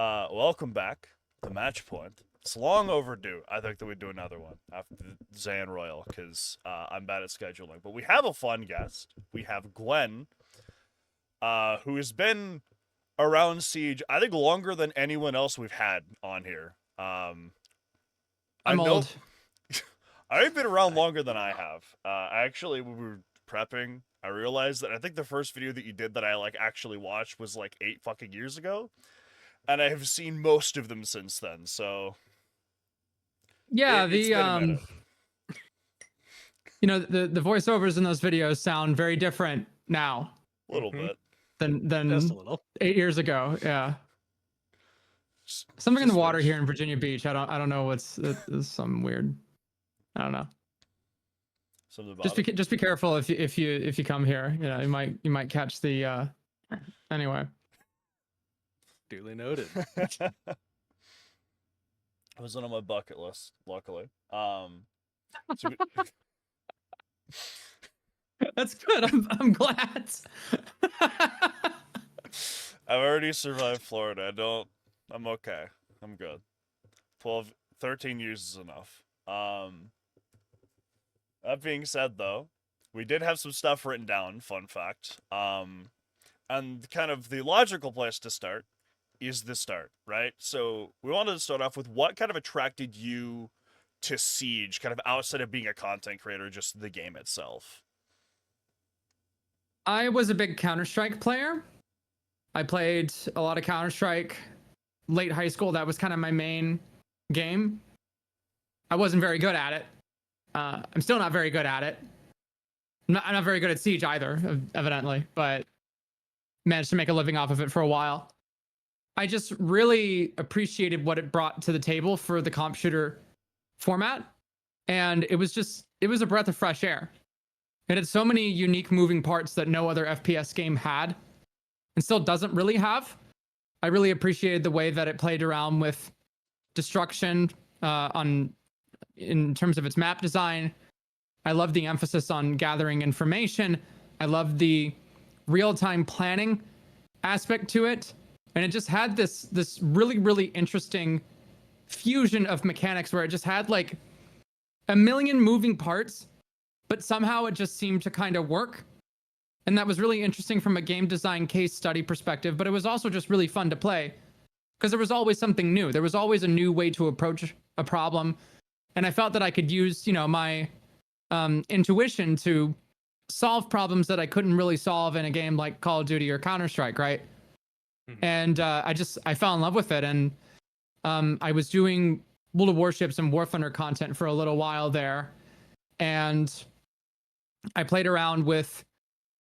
Welcome back to Match Point. It's long overdue. I think that we do another one after the Zan Royal because I'm bad at scheduling. But we have a fun guest. We have Gwen, who has been around Siege, I think, longer than anyone else we've had on here. I I'm know old. I've been around longer than I have. When we were prepping, I realized that I think the first video that you did that I actually watched was like 8 fucking years ago, and I have seen most of them since then. So Yeah, it's been a minute. the voiceovers in those videos sound very different now A little bit. than Just a little. 8 years ago. Yeah. Something in the water here in Virginia Beach. I don't know it's some weird. I don't know. Just be careful if you come here. You might catch the anyway. Duly noted. It wasn't on my bucket list, luckily. That's good. I'm glad. I've already survived Florida. I'm okay. I'm good. 13 years is enough. That being said, though, we did have some stuff written down, fun fact. And kind of the logical place to start is the start, right? So we wanted to start off with what kind of attracted you to Siege, kind of outside of being a content creator, just the game itself. I was a big Counter-Strike player. I played a lot of Counter-Strike late high school. That was kind of my main game. I wasn't very good at it. I'm still not very good at it. I'm not very good at Siege either, evidently, but managed to make a living off of it for a while. I just really appreciated what it brought to the table for the comp shooter format. And it was a breath of fresh air. It had so many unique moving parts that no other FPS game had and still doesn't really have. I really appreciated the way that it played around with destruction in terms of its map design. I love the emphasis on gathering information. I love the real-time planning aspect to it. And it just had this really, really interesting fusion of mechanics where it just had like a million moving parts, but somehow it just seemed to kind of work. And that was really interesting from a game design case study perspective, but it was also just really fun to play because there was always something new. There was always a new way to approach a problem. And I felt that I could use, my intuition to solve problems that I couldn't really solve in a game like Call of Duty or Counter-Strike, right? Mm-hmm. And I fell in love with it. And I was doing World of Warships and War Thunder content for a little while there. And I played around with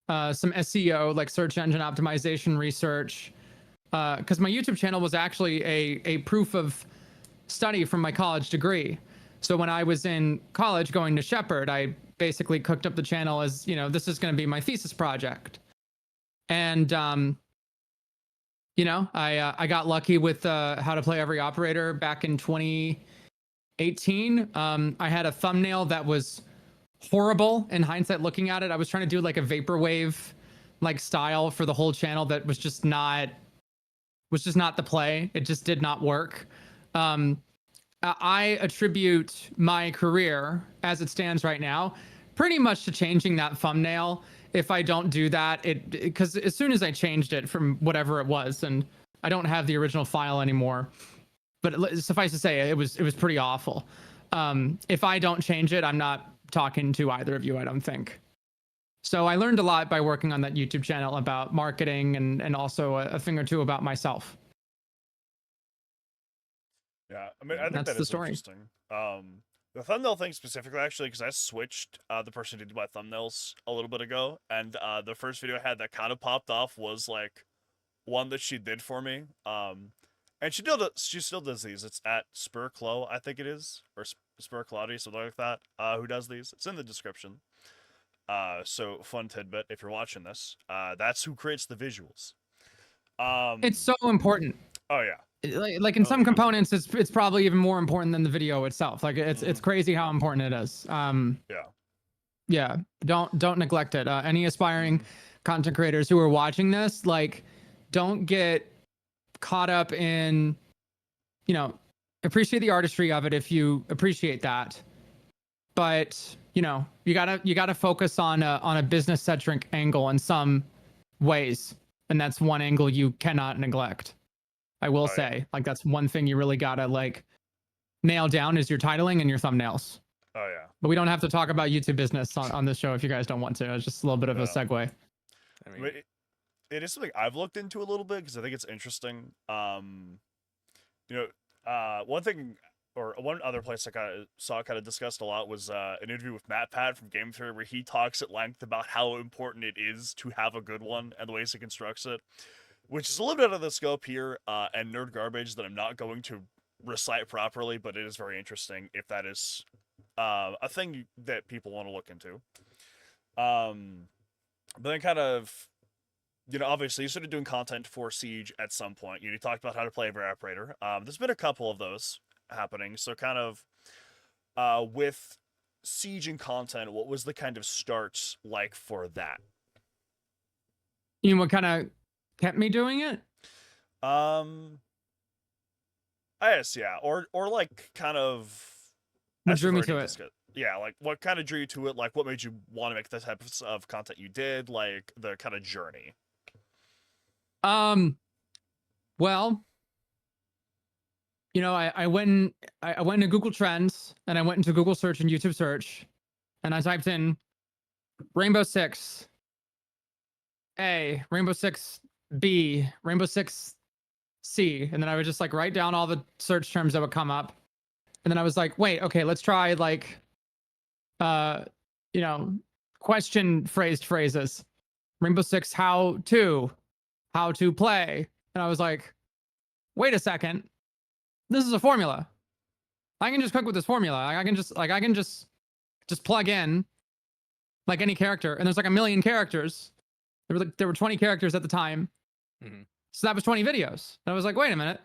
some SEO, like search engine optimization research, because my YouTube channel was actually a proof of study from my college degree. So when I was in college going to Shepherd, I basically cooked up the channel as, this is going to be my thesis project. And, I got lucky with How to Play Every Operator back in 2018. I had a thumbnail that was horrible in hindsight looking at it. I was trying to do like a vaporwave style for the whole channel that was just not the play. It just did not work. I attribute my career as it stands right now pretty much to changing that thumbnail. If I don't do that, because as soon as I changed it from whatever it was, and I don't have the original file anymore, but suffice to say, it was pretty awful. If I don't change it, I'm not talking to either of you, I don't think. So I learned a lot by working on that YouTube channel about marketing and also a thing or two about myself. Yeah, I mean, I think that's the story. Interesting. The thumbnail thing specifically, actually, because I switched the person who did my thumbnails a little bit ago, and the first video I had that kind of popped off was like one that she did for me. And she still does these. It's at Spurclo, I think it is, or Spurclaudy, something like that. Who does these? It's in the description. So fun tidbit if you're watching this. That's who creates the visuals. It's so important. Oh yeah. Like in some components, it's probably even more important than the video itself. Like it's crazy how important it is. Yeah. Don't neglect it. Any aspiring content creators who are watching this, don't get caught up in, you know, appreciate the artistry of it if you appreciate that. But, you know, you gotta focus on a business centric angle in some ways. And that's one angle you cannot neglect. I will say, like, that's one thing you really gotta like nail down is your titling and your thumbnails. Oh yeah. But we don't have to talk about YouTube business on this show if you guys don't want to. It's just a little bit of a segue. I mean, it is something I've looked into a little bit because I think it's interesting. You know, one thing or one other place I kind of saw kind of discussed a lot was an interview with Matt Pat from Game Theory where he talks at length about how important it is to have a good one and the ways he constructs it, which is a little bit out of the scope here and nerd garbage that I'm not going to recite properly, but it is very interesting if that is a thing that people want to look into. But then kind of, you know, obviously you started doing content for Siege at some point. You talked about how to play a Evaporator. There's been a couple of those happening. So kind of with Siege and content, what was the kind of start like for that? You know what kind of kept me doing it? I guess, yeah. Or like kind of what drew me to it? Yeah, like what kind of drew you to it? Like what made you want to make the type of content you did? Like the kind of journey. Well, you know, I went into Google Trends and I went into Google search and YouTube search and I typed in Rainbow Six A, Rainbow Six B, Rainbow Six C, and then I would just like write down all the search terms that would come up. And then I was like, wait, okay, let's try like you know, question phrased phrases. Rainbow Six how to play. And I was like, wait a second. This is a formula. I can just cook with this formula. I can just plug in like any character. And there's like a million characters. There were 20 characters at the time. Mm-hmm. So that was 20 videos. And I was like, wait a minute.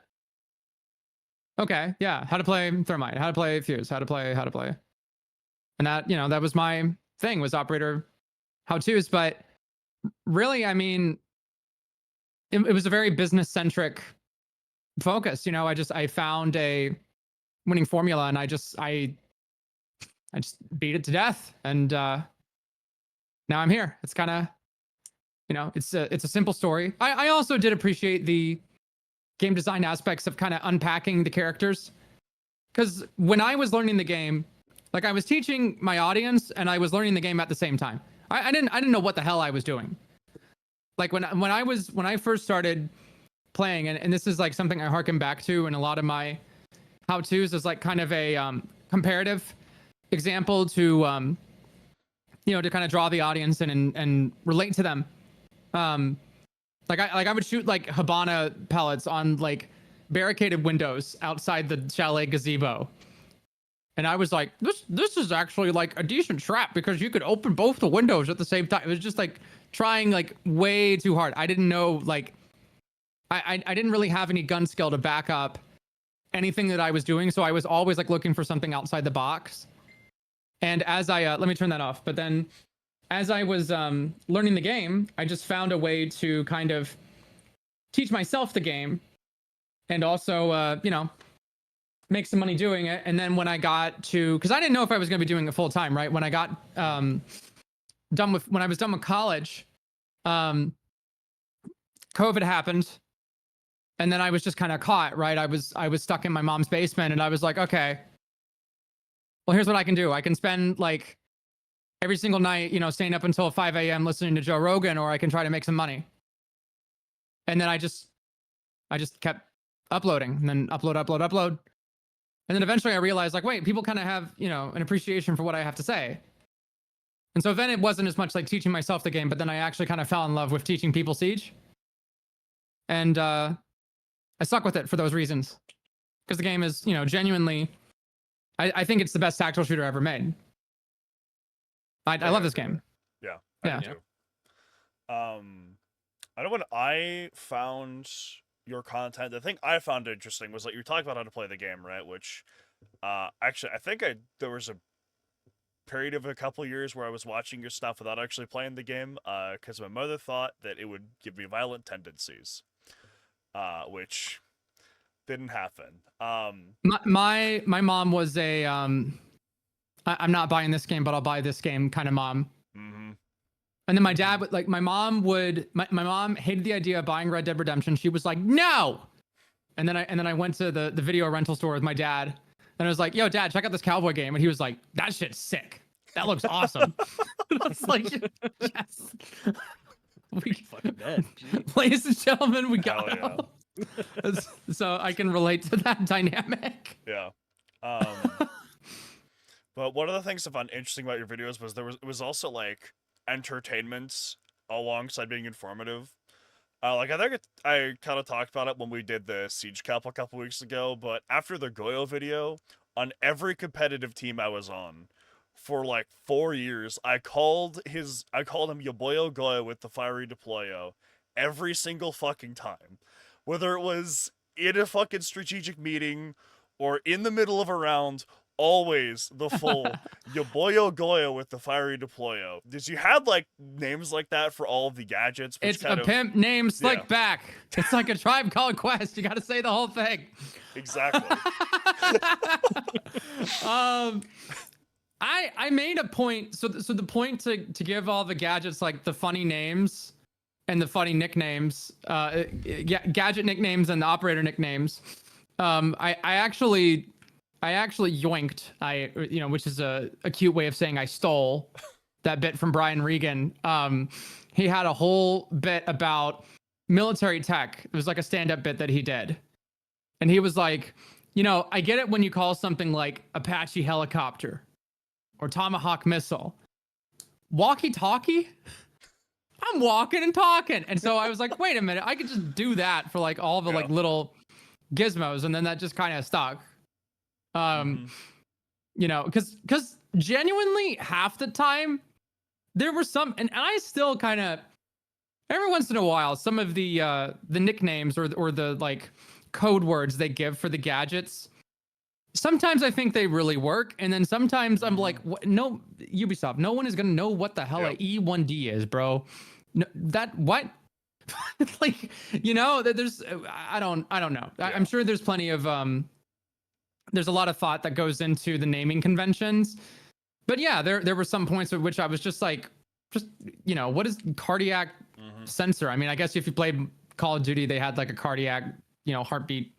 Okay, yeah. How to play Thermite, how to play Fuse, how to play. And that, you know, that was my thing, was operator how-tos. But really, I mean, it was a very business-centric focus. You know, I found a winning formula and I just beat it to death. And now I'm here. It's kind of, you know, it's a simple story. I also did appreciate the game design aspects of kind of unpacking the characters. Because when I was learning the game, like I was teaching my audience and I was learning the game at the same time. I didn't know what the hell I was doing. Like when I first started playing, and this is like something I harken back to in a lot of my how-tos, is like kind of a comparative example to you know, to kind of draw the audience in and relate to them. Like I would shoot like Habana pellets on like barricaded windows outside the chalet gazebo. And I was like, this is actually like a decent trap because you could open both the windows at the same time. It was just like trying like way too hard. I didn't know, like, I didn't really have any gun skill to back up anything that I was doing. So I was always like looking for something outside the box. And as I, let me turn that off. But then as I was learning the game, I just found a way to kind of teach myself the game and also, you know, make some money doing it. And then when I got to, because I didn't know if I was going to be doing it full time, right? When I got when I was done with college, COVID happened, and then I was just kind of caught, right? I was stuck in my mom's basement, and I was like, okay, well, here's what I can do. I can spend like every single night, you know, staying up until 5 a.m. listening to Joe Rogan, or I can try to make some money. And then I just kept uploading, and then upload. And then eventually I realized, like, wait, people kind of have, you know, an appreciation for what I have to say. And so then it wasn't as much like teaching myself the game, but then I actually kind of fell in love with teaching people Siege. And I stuck with it for those reasons. Because the game is, you know, genuinely, I think it's the best tactical shooter ever made. I love this game. Yeah. I do too. I know when I found your content, the thing I found interesting was like you were talking about how to play the game, right? Which actually I think there was a period of a couple years where I was watching your stuff without actually playing the game because my mother thought that it would give me violent tendencies. which didn't happen. My mom was a I'm not buying this game, but I'll buy this game kind of mom. Mm-hmm. And then my dad would like my mom hated the idea of buying Red Dead Redemption. She was like, no. And then I went to the video rental store with my dad, and I was like, yo, Dad, check out this cowboy game. And he was like, that shit's sick. That looks awesome. I was like, yes. We fucking dead. Ladies and gentlemen, we got Hell him. So I can relate to that dynamic. Yeah. But one of the things I found interesting about your videos was it was also like entertainment alongside being informative. Like I think I kind of talked about it when we did the Siege Cap a couple weeks ago, but after the Goyo video, on every competitive team I was on for like 4 years, I called him Yaboyo Goyo with the fiery deployo every single fucking time. Whether it was in a fucking strategic meeting or in the middle of a round, always the full Yaboyo Goyo with the fiery deployo. Did you have like names like that for all of the gadgets? It's a pimp named Slickback. Yeah. It's like a Tribe Called Quest. You got to say the whole thing. Exactly. I made a point. So the point to give all the gadgets like the funny names and the funny nicknames, gadget nicknames and the operator nicknames. I actually yoinked, which is a cute way of saying I stole that bit from Brian Regan. He had a whole bit about military tech. It was like a stand-up bit that he did. And he was like, I get it when you call something like Apache helicopter or Tomahawk missile. Walkie-talkie? I'm walking and talking. And so I was like, wait a minute, I could just do that for like all the like little gizmos, and then that just kind of stuck. Because genuinely half the time there were some, and I still kind of every once in a while some of the nicknames or the like code words they give for the gadgets. Sometimes I think they really work, and then sometimes I'm like, no, Ubisoft, no one is gonna know what the hell a E1D is, bro. No, that what? Like, there's I don't know. I'm sure there's plenty of there's a lot of thought that goes into the naming conventions, but yeah, there were some points at which I was just like, what is cardiac sensor? I mean, I guess if you played Call of Duty, they had like a cardiac, heartbeat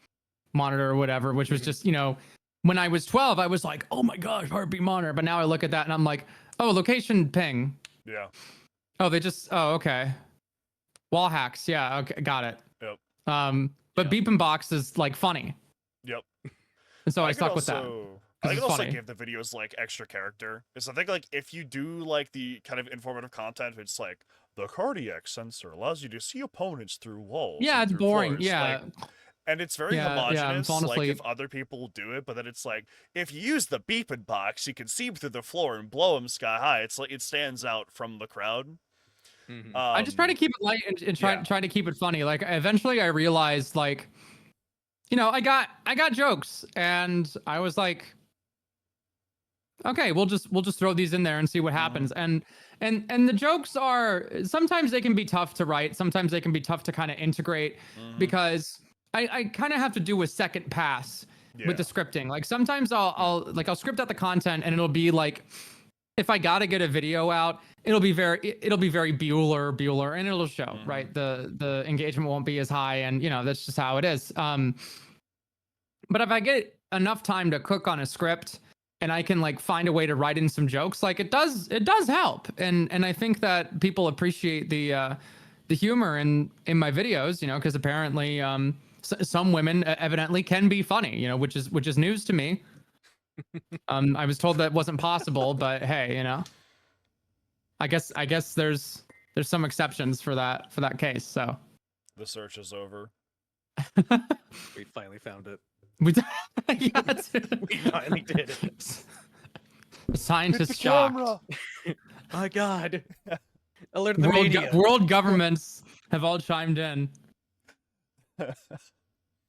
monitor or whatever, which was just, when I was 12, I was like, oh my gosh, heartbeat monitor. But now I look at that and I'm like, oh, location ping. Yeah. Oh, okay. Wall hacks. Yeah. Okay. Got it. Yep. But beep and box is like funny. Yep. And so I stuck with that. I can also give the videos like extra character. Because I think like if you do like the kind of informative content, it's like the cardiac sensor allows you to see opponents through walls. Yeah, it's boring. Floors. Yeah. And it's very homogenous, like asleep. if other people do it, but then it's like, if you use the beeping box, you can see through the floor and blow them sky high. It's like, it stands out from the crowd. I just try to keep it light and try to keep it funny. Like eventually I realized like, I got jokes and I was like, okay, we'll just throw these in there and see what happens. And the jokes are, sometimes they can be tough to write. Sometimes they can be tough to kind of integrate because I kind of have to do a second pass with the scripting. Like sometimes I'll script out the content and it'll be like, if I gotta get a video out, it'll be very Bueller, and it'll show, right? The engagement won't be as high, and that's just how it is. But if I get enough time to cook on a script and I can like find a way to write in some jokes, like it does help, and I think that people appreciate the humor in my videos, because apparently some women evidently can be funny, which is news to me. I was told that wasn't possible, but hey, I guess there's some exceptions for that case. So the search is over. We finally found it. We finally did it. Scientists shocked. My God. Alert the media. World governments have all chimed in. But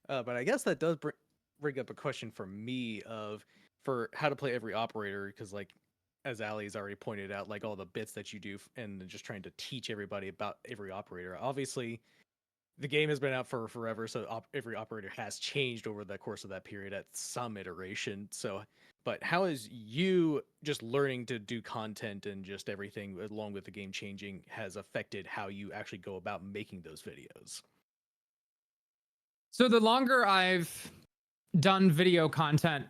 I guess that does bring up a question for me for how to play every operator, because like as Ali's already pointed out, like all the bits that you do and just trying to teach everybody about every operator. Obviously, the game has been out for forever, so every operator has changed over the course of that period at some iteration. So, but how is you just learning to do content and just everything along with the game changing has affected how you actually go about making those videos? So the longer I've done video content,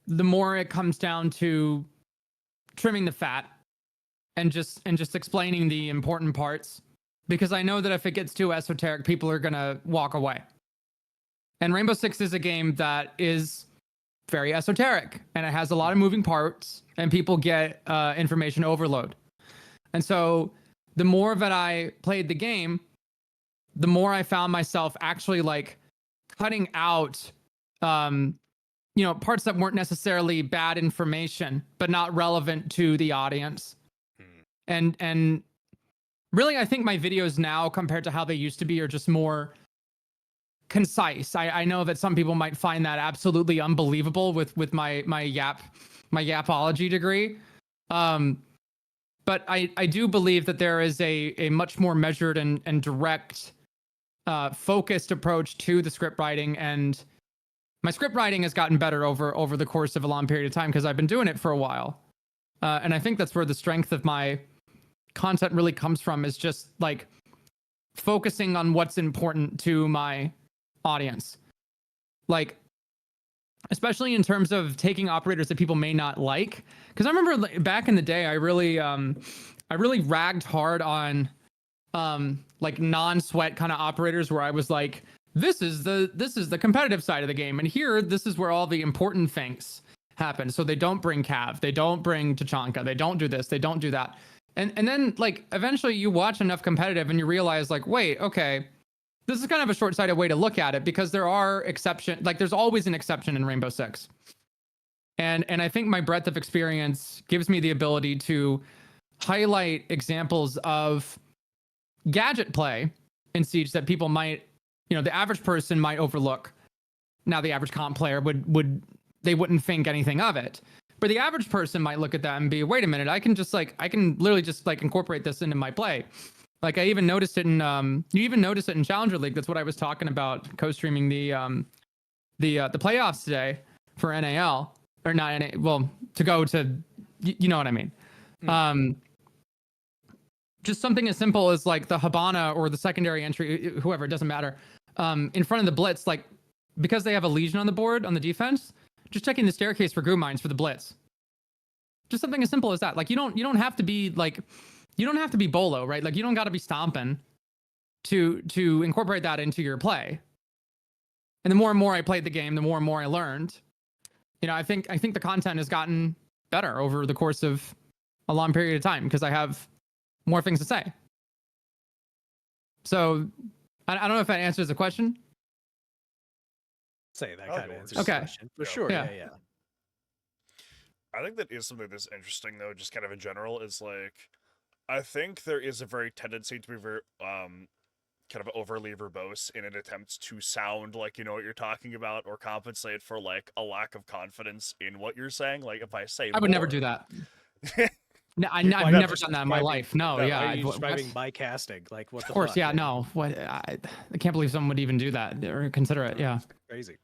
the more it comes down to trimming the fat and just explaining the important parts, because I know that if it gets too esoteric, people are gonna walk away. And Rainbow Six is a game that is very esoteric and it has a lot of moving parts and people get information overload. And so the more that I played the game, the more I found myself actually like cutting out parts that weren't necessarily bad information but not relevant to the audience. And really, I think my videos now compared to how they used to be are just more concise. I know that some people might find that absolutely unbelievable with my yapology degree. But I do believe that there is a much more measured and direct focused approach to the script writing, and my script writing has gotten better over the course of a long period of time because I've been doing it for a while. And I think that's where the strength of my content really comes from, is just like focusing on what's important to my audience. Like, especially in terms of taking operators that people may not like. Because I remember back in the day, I really ragged hard on like non-sweat kind of operators where I was like, this is the competitive side of the game, and here this is where all the important things happen. So they don't bring Cav, they don't bring Tachanka, they don't do this, they don't do that. And then like eventually you watch enough competitive and you realize like, wait, okay, this is kind of a short-sighted way to look at it, because there are exceptions. Like there's always an exception in Rainbow Six. And I think my breadth of experience gives me the ability to highlight examples of gadget play in Siege that people might, the average person might overlook. Now the average comp player they wouldn't think anything of it. But the average person might look at that and be, wait a minute, I can literally just like incorporate this into my play. Like I even noticed it in you even noticed it in Challenger League. That's what I was talking about, co-streaming the playoffs today for NAL, or not NA, well, to go to, you know what I mean. Just something as simple as like the Habana or the secondary entry, whoever, it doesn't matter. In front of the blitz, like because they have a Legion on the board on the defense, just checking the staircase for group mines for the blitz. Just something as simple as that. Like you don't have to be like, you don't have to be Bolo, right? Like you don't got to be stomping to incorporate that into your play. And the more and more I played the game, the more and more I learned. I think the content has gotten better over the course of a long period of time because I have more things to say. So I don't know if that answers the question. Say that kind of answers okay. the question. For sure, yeah. I think that is something that's interesting, though, just kind of in general, is like, I think there is a very tendency to be very, kind of overly verbose in an attempt to sound like you know what you're talking about, or compensate for like a lack of confidence in what you're saying. Like if I say, I would never do that. No, I've never done that in my life. No, yeah. Are you describing by casting? Like what the fuck? Of course, yeah, no. What? I can't believe someone would even do that or consider it. Yeah. Crazy.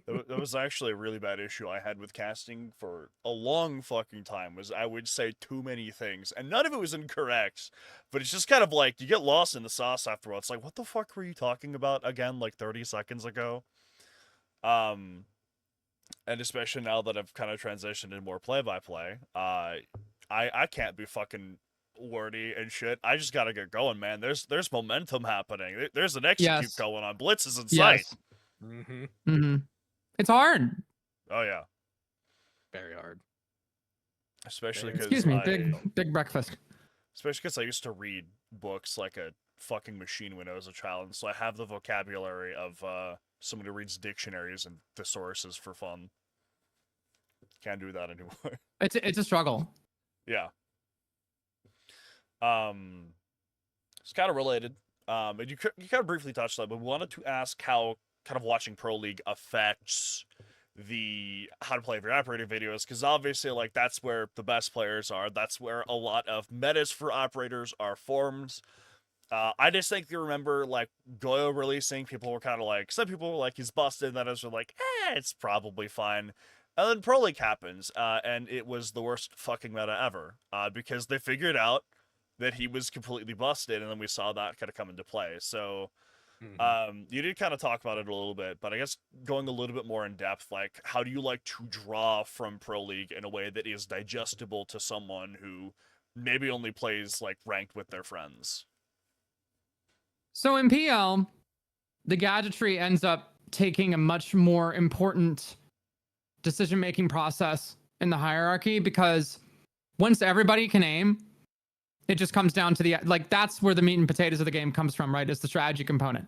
That was actually a really bad issue I had with casting for a long fucking time, was I would say too many things, and none of it was incorrect, but it's just kind of like, you get lost in the sauce after a while. It's like, what the fuck were you talking about again, like 30 seconds ago? And especially now that I've kind of transitioned into more play-by-play, I can't be fucking wordy and shit. I just gotta get going, man. There's momentum happening. There's an execute going on. Blitz is in sight. It's hard. Oh yeah, very hard. Especially because excuse me, big breakfast. Especially because I used to read books like a fucking machine when I was a child, and so I have the vocabulary of someone who reads dictionaries and thesauruses for fun. Can't do that anymore. It's a struggle. Yeah. It's kind of related. And you kind of briefly touched on it, but we wanted to ask how kind of watching Pro League affects the how to play every operator videos, because obviously like that's where the best players are. That's where a lot of metas for operators are formed. I just think you remember like Goyo releasing, people were kind of like, some people were like, he's busted, and others were like, it's probably fine. And then Pro League happens, and it was the worst fucking meta ever, because they figured out that he was completely busted, and then we saw that kind of come into play. So, you did kind of talk about it a little bit, but I guess going a little bit more in depth, like, how do you like to draw from Pro League in a way that is digestible to someone who maybe only plays like ranked with their friends? So in PL, the gadgetry ends up taking a much more important decision-making process in the hierarchy, because once everybody can aim, it just comes down to the, like, that's where the meat and potatoes of the game comes from, right? Is the strategy component.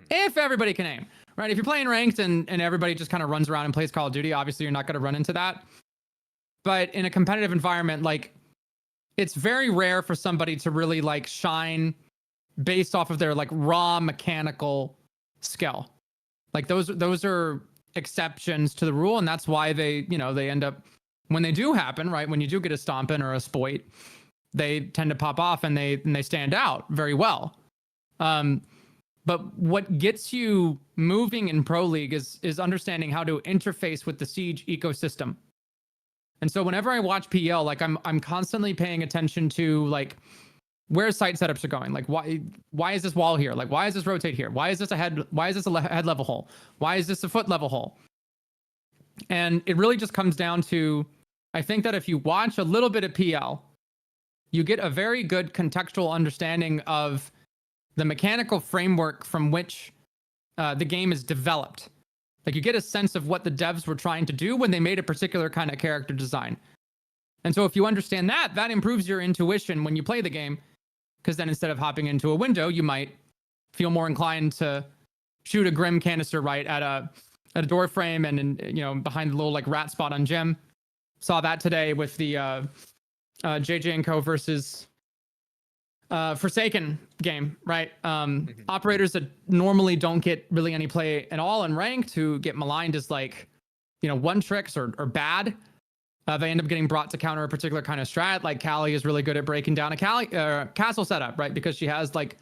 If everybody can aim, right? If you're playing ranked and everybody just kind of runs around and plays Call of Duty, obviously you're not going to run into that. But in a competitive environment, like, it's very rare for somebody to really like shine based off of their like raw mechanical skill. Like those are exceptions to the rule, and that's why they, you know, they end up, when they do happen, right? When you do get a stompin or a spoit, they tend to pop off and they stand out very well. But what gets you moving in Pro League is understanding how to interface with the Siege ecosystem. And so whenever I watch PL, like I'm constantly paying attention to like where site setups are going. Like why is this wall here? Like why is this rotate here? Why is this a head head level hole? Why is this a foot level hole? And it really just comes down to, I think that if you watch a little bit of PL, you get a very good contextual understanding of the mechanical framework from which the game is developed. Like you get a sense of what the devs were trying to do when they made a particular kind of character design. And so if you understand that, that improves your intuition when you play the game, because then instead of hopping into a window, you might feel more inclined to shoot a Grim canister right at a door frame and you know, behind the little like rat spot on Gem. Saw that today with the JJ & Co. versus Forsaken game, right? Operators that normally don't get really any play at all in ranked, who get maligned as like, you know, one tricks or bad. They end up getting brought to counter a particular kind of strat. Like Callie is really good at breaking down a castle setup, right? Because she has like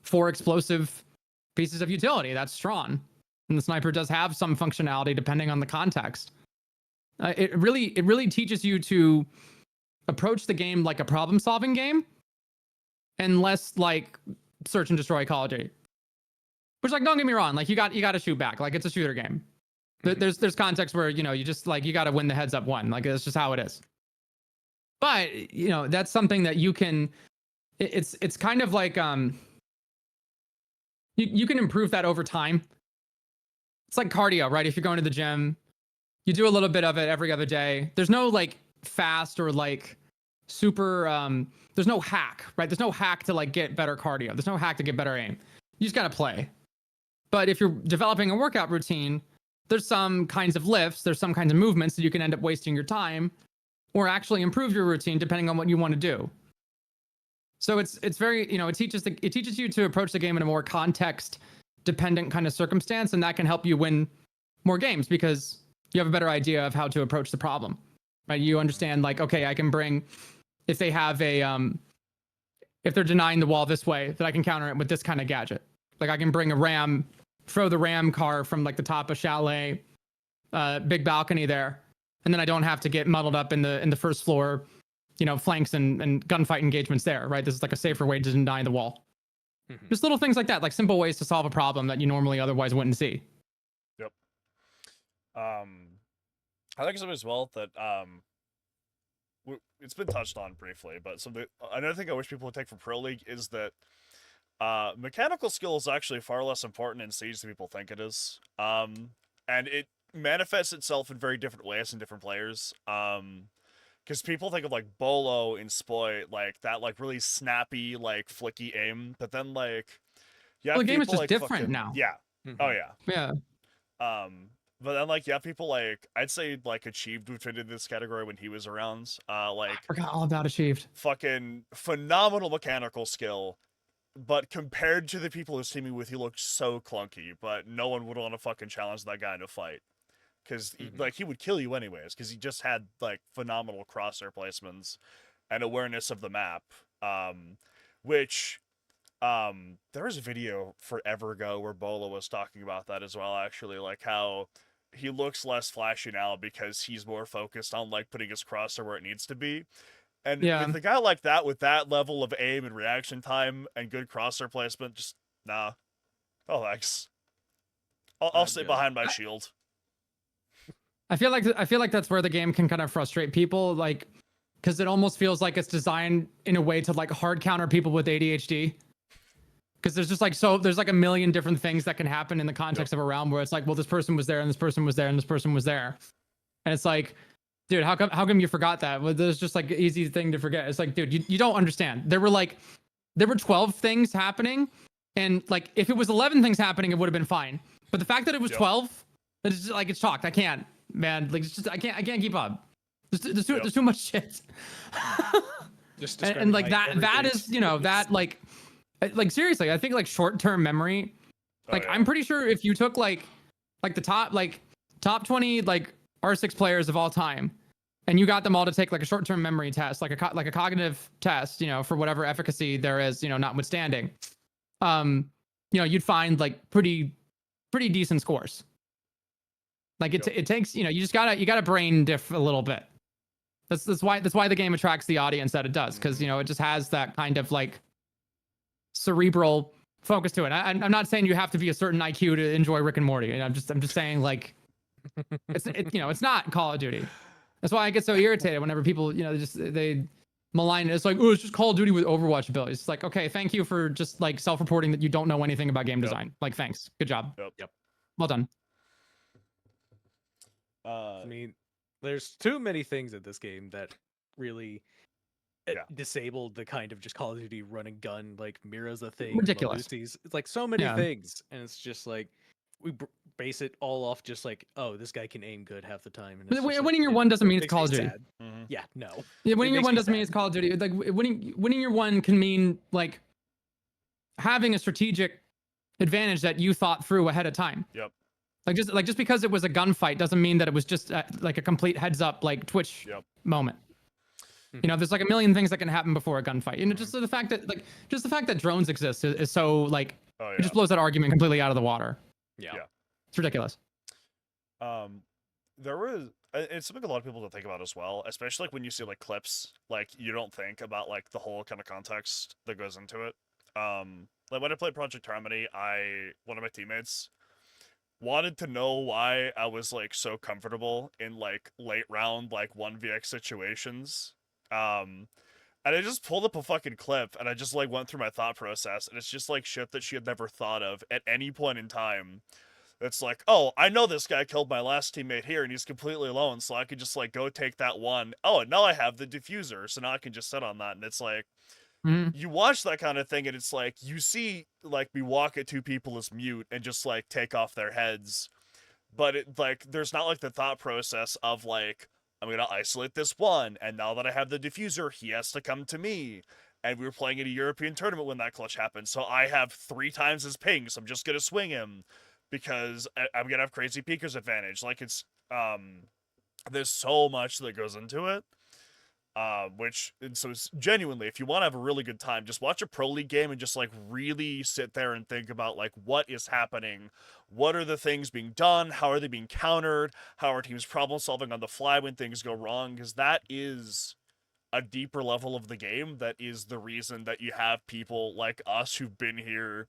4 explosive pieces of utility. That's strong. And the sniper does have some functionality depending on the context. It really teaches you to approach the game like a problem-solving game, and less like search and destroy Call of Duty. Which, like, don't get me wrong, like you got to shoot back. Like it's a shooter game. There's context where, you know, you just like, you got to win the heads up one. Like that's just how it is. But you know, that's something that you can. It's kind of like you can improve that over time. It's like cardio, right? If you're going to the gym, you do a little bit of it every other day. There's no like fast or like super there's no hack, right? There's no hack to like get better cardio. There's no hack to get better aim. You just got to play. But if you're developing a workout routine, there's some kinds of lifts, there's some kinds of movements that you can end up wasting your time or actually improve your routine depending on what you want to do. So it's very, you know, it teaches you to approach the game in a more context dependent kind of circumstance, and that can help you win more games because you have a better idea of how to approach the problem. Right? You understand, like, okay, I can bring, if they have a if they're denying the wall this way, that I can counter it with this kind of gadget. Like I can bring a ram, throw the ram car from like the top of chalet, big balcony there, and then I don't have to get muddled up in the first floor, you know, flanks and gunfight engagements there, right? This is like a safer way to deny the wall. Just little things like that, like simple ways to solve a problem that you normally otherwise wouldn't see. Yep. I think something as well that it's been touched on briefly, but another thing I wish people would take from Pro League is that mechanical skill is actually far less important in Siege than people think it is. And it manifests itself in very different ways in different players. Because people think of like Bolo in Sploit, like that, like really snappy, like flicky aim, but then like, yeah, well, the game is just like, different now. Yeah. Oh yeah. Yeah. But then like, yeah, people like, I'd say like Achieved would fit into this category when he was around. Like, I forgot all about Achieved. Fucking phenomenal mechanical skill, but compared to the people who's teaming with, he looks so clunky. But no one would want to fucking challenge that guy in a fight. Because like he would kill you anyways, because he just had like phenomenal crosshair placements and awareness of the map, which There was a video forever ago where Bola was talking about that as well, actually, like how he looks less flashy now because he's more focused on like putting his crosser where it needs to be. And Yeah. with a guy like that, with that level of aim and reaction time and good crosser placement, just nah. Oh, thanks. I'll stay behind my shield. I feel like that's where the game can kind of frustrate people, like, because it almost feels like it's designed in a way to like hard counter people with ADHD. Because there's just like there's like a million different things that can happen in the context of a realm where it's like, well, this person was there and this person was there and this person was there, and it's like, dude, how come you forgot that? Well, there's just like an easy thing to forget. It's like, dude, you don't understand. There were 12 things happening, and like if it was 11 things happening, it would have been fine. But the fact that it was 12, it's just like it's shocked. I can't, man. Like it's just I can't keep up. There's too much shit. Just and like that is, you know, that like seriously, I think like short-term memory, like I'm pretty sure if you took like the top 20 like R6 players of all time and you got them all to take like a short-term memory test, like a cognitive test, you know, for whatever efficacy there is, you know, notwithstanding, you know, you'd find like pretty decent scores. Like it takes, you know, you gotta brain diff a little bit. That's why the game attracts the audience that it does, because, you know, it just has that kind of like cerebral focus to it. I'm not saying you have to be a certain IQ to enjoy Rick and Morty. And I'm just saying, like, it's you know, it's not Call of Duty. That's why I get so irritated whenever people, you know, they malign it. It's like, oh, it's just Call of Duty with Overwatch abilities. It's like, okay, thank you for just like self-reporting that you don't know anything about game design. Like, thanks, good job. Yep. Well done. I mean, there's too many things in this game that really disabled the kind of just Call of Duty run and gun, like Mira's a thing. Ridiculous. It's like so many things, and it's just like we base it all off just like, oh, this guy can aim good half the time. And winning your one doesn't mean it's Call of Duty. Yeah, no. Yeah, winning your one doesn't mean it's Call of Duty. Like winning your one can mean like having a strategic advantage that you thought through ahead of time. Yep. Like just because it was a gunfight doesn't mean that it was just like a complete heads up like Twitch moment. You know, there's like a million things that can happen before a gunfight. You know, just the fact that drones exist is so like it just blows that argument completely out of the water. Yeah. It's ridiculous. There was it's something a lot of people don't think about as well, especially like when you see like clips, like you don't think about like the whole kind of context that goes into it. Like when I played Project Harmony, one of my teammates wanted to know why I was like so comfortable in like late round like 1vx situations. And I just pulled up a fucking clip and I just like went through my thought process, and it's just like shit that she had never thought of at any point in time. It's like, oh, I know this guy killed my last teammate here and he's completely alone, so I could just like go take that one. Oh, and now I have the diffuser, so now I can just sit on that. And it's like, you watch that kind of thing and it's like, you see like me walk at two people as mute and just like take off their heads. But it like, there's not like the thought process of like, I'm going to isolate this one, and now that I have the diffuser, he has to come to me. And we were playing at a European tournament when that clutch happened, so I have 3 times his ping, so I'm just going to swing him because I'm going to have crazy peeker's advantage. Like, it's, there's so much that goes into it. So it's genuinely, if you want to have a really good time, just watch a Pro League game and just like really sit there and think about like what is happening, what are the things being done, how are they being countered, how are teams problem solving on the fly when things go wrong, because that is a deeper level of the game. That is the reason that you have people like us who've been here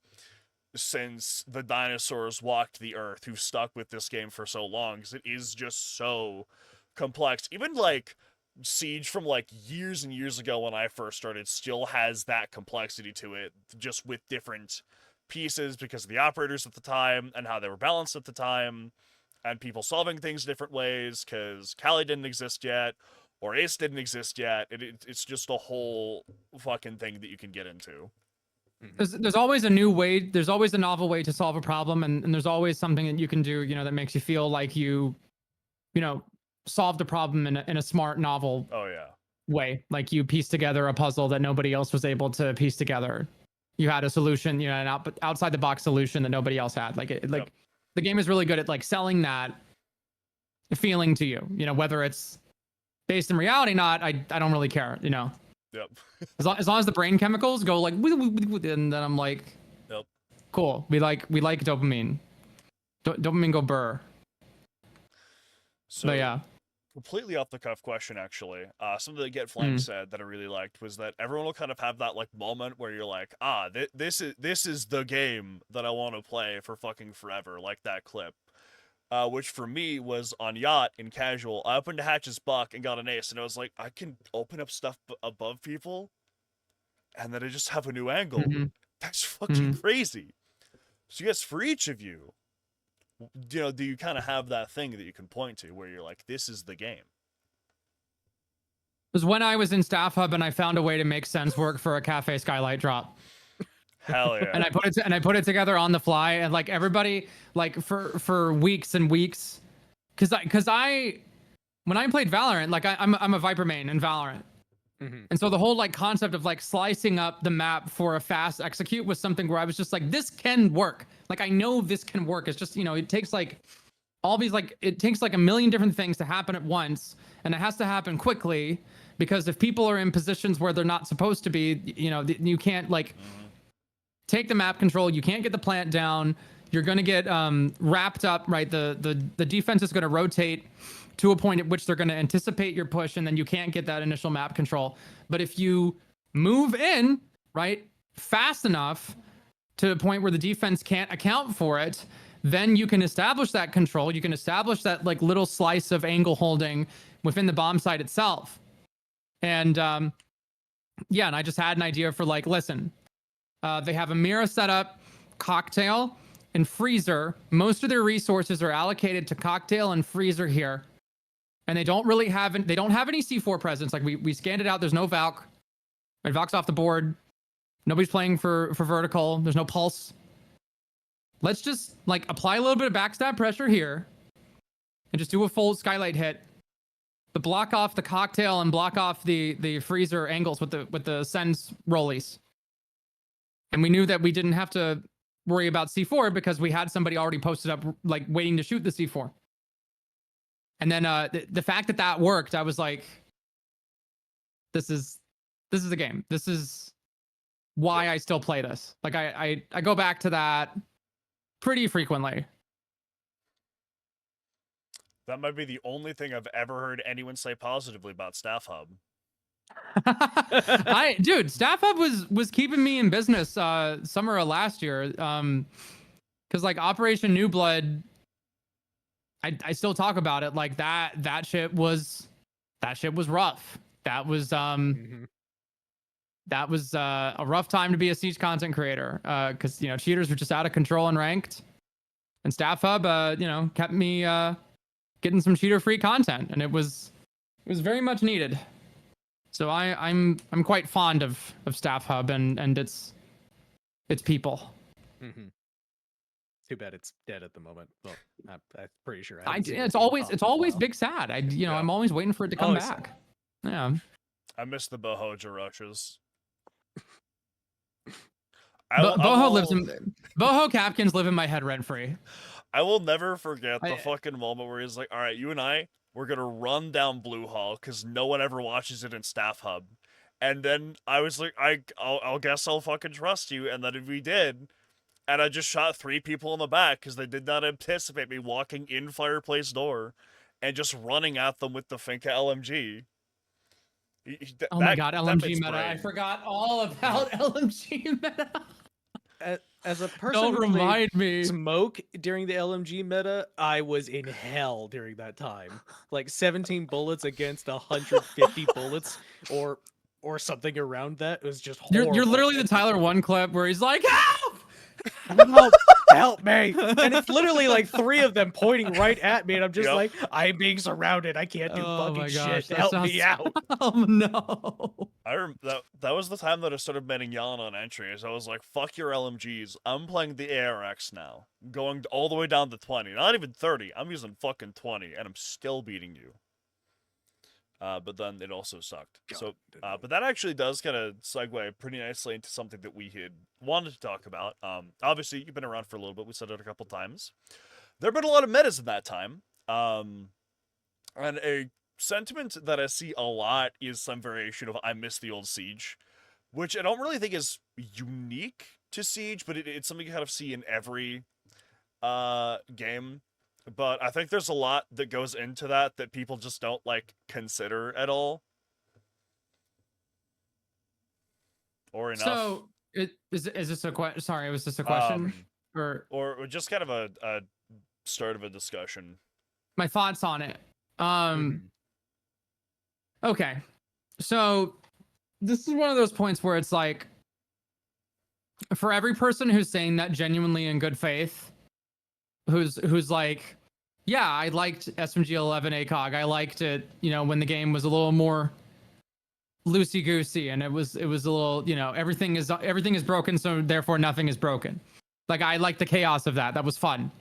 since the dinosaurs walked the earth, who've stuck with this game for so long, because it is just so complex. Even like Siege from like years and years ago when I first started still has that complexity to it, just with different pieces because of the operators at the time and how they were balanced at the time, and people solving things different ways because Kali didn't exist yet or Ace didn't exist yet. It's just a whole fucking thing that you can get into. There's always a new way. There's always a novel way to solve a problem, and there's always something that you can do, you know, that makes you feel like you know, solved a problem in a smart, novel way. Like you pieced together a puzzle that nobody else was able to piece together. You had a solution, you know, an outside the box solution that nobody else had. Like the game is really good at like selling that feeling to you. You know, whether it's based in reality or not, I don't really care. You know. Yep. As long as the brain chemicals go like, and then I'm like, yep. Cool. We like dopamine. Dopamine go burr. So but yeah. Completely off the cuff question, actually. Something that Get Flank said that I really liked was that everyone will kind of have that like moment where you're like, this is the game that I want to play for fucking forever, like that clip. Which for me was on Yacht in casual. I opened a Hatch's Buck and got an ace, and I was like, I can open up stuff above people, and then I just have a new angle. That's fucking crazy. So yes, for each of you, do you kind of have that thing that you can point to where you're like, this is the game? It was when I was in Staff Hub and I found a way to make sense work for a cafe skylight drop. Hell yeah. And I put it together on the fly, and like everybody, like for weeks and weeks, because when I played Valorant, like I'm a Viper main in Valorant. And so the whole like concept of like slicing up the map for a fast execute was something where I was just like, this can work. Like I know this can work. It's just, it takes like it takes like a million different things to happen at once, and it has to happen quickly, because if people are in positions where they're not supposed to be, you can't like take the map control, you can't get the plant down, you're going to get wrapped up, right? The defense is going to rotate to a point at which they're going to anticipate your push, and then you can't get that initial map control. But if you move in, right, fast enough to a point where the defense can't account for it, then you can establish that control. You can establish that like little slice of angle holding within the bomb site itself. And and I just had an idea for like, listen, they have a Mira setup, Cocktail, and Freezer. Most of their resources are allocated to Cocktail and Freezer here. And they don't have any C4 presence. Like we scanned it out. There's no Valk. Right, Valk's off the board. Nobody's playing for vertical. There's no pulse. Let's just like apply a little bit of backstab pressure here and just do a full skylight hit. But block off the Cocktail and block off the Freezer angles with the Sens rollies. And we knew that we didn't have to worry about C4 because we had somebody already posted up like waiting to shoot the C4. And then the fact that worked, I was like, this is a game. This is why I still play this. Like I go back to that pretty frequently. That might be the only thing I've ever heard anyone say positively about Staff Hub. Dude, Staff Hub was keeping me in business summer of last year. Because like Operation New Blood, I still talk about it. Like that shit was rough. That was a rough time to be a Siege content creator. Because cheaters were just out of control and ranked, and Staff Hub kept me getting some cheater free content, and it was very much needed. So I'm quite fond of Staff Hub and its people. Too bad it's dead at the moment. Well, I'm pretty sure. It's always big sad. I'm always waiting for it to come back. Yeah. I miss the Bohoja rushes. Boho Capkins live in my head rent free. I will never forget the fucking moment where he's like, all right, you and we're gonna run down Blue Hall because no one ever watches it in Staff Hub. And then I was like, I'll guess I'll fucking trust you. And then we did. And I just shot 3 people in the back because they did not anticipate me walking in fireplace door and just running at them with the Finka LMG. Oh my god, LMG meta. I forgot all about LMG meta. As a person Don't remind me. Smoke during the LMG meta, I was in hell during that time. Like 17 bullets against 150 bullets or something around that. It was just horrible. You're literally the Tyler 1 clip where he's like, help! Help me. And it's literally like 3 of them pointing right at me, and I'm just like, I'm being surrounded. I can't do fucking shit. Help me out. Oh no. That was the time that I started banning Yan on entries. I was like, fuck your LMGs. I'm playing the ARX now. Going all the way down to 20. Not even 30. I'm using fucking 20, and I'm still beating you. But then it also sucked. So, but that actually does kind of segue pretty nicely into something that we had wanted to talk about. Obviously, you've been around for a little bit. We said it a couple times. There have been a lot of metas in that time. And a sentiment that I see a lot is some variation of "I miss the old Siege," which I don't really think is unique to Siege, but it's something you kind of see in every game. But I think there's a lot that goes into that people just don't like consider at all. Or enough. So is this a question? Sorry, was this a question? Or just kind of a start of a discussion. My thoughts on it. Okay. So this is one of those points where it's like, for every person who's saying that genuinely in good faith, who's like, yeah, I liked SMG 11 ACOG. I liked it, when the game was a little more loosey goosey and it was a little, everything is broken, so therefore nothing is broken. Like, I like the chaos of that. That was fun.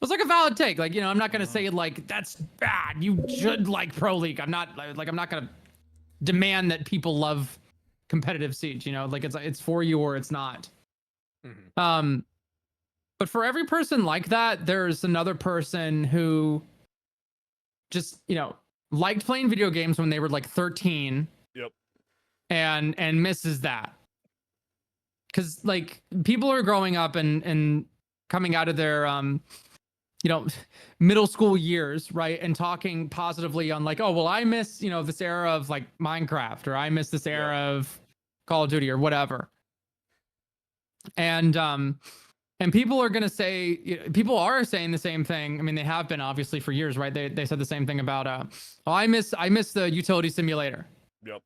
It was like a valid take. Like, I'm not gonna say like that's bad. You should like Pro League. I'm not gonna demand that people love competitive Siege. Like it's for you or it's not. But for every person like that, there's another person who just liked playing video games when they were like 13. Yep. And misses that. Because like people are growing up and coming out of their middle school years, right, and talking positively on like, oh well, I miss this era of like Minecraft, or I miss this era of Call of Duty or whatever. And people are gonna say, people are saying the same thing. I mean, they have been obviously for years, right? They said the same thing about oh, I miss the utility simulator. Yep.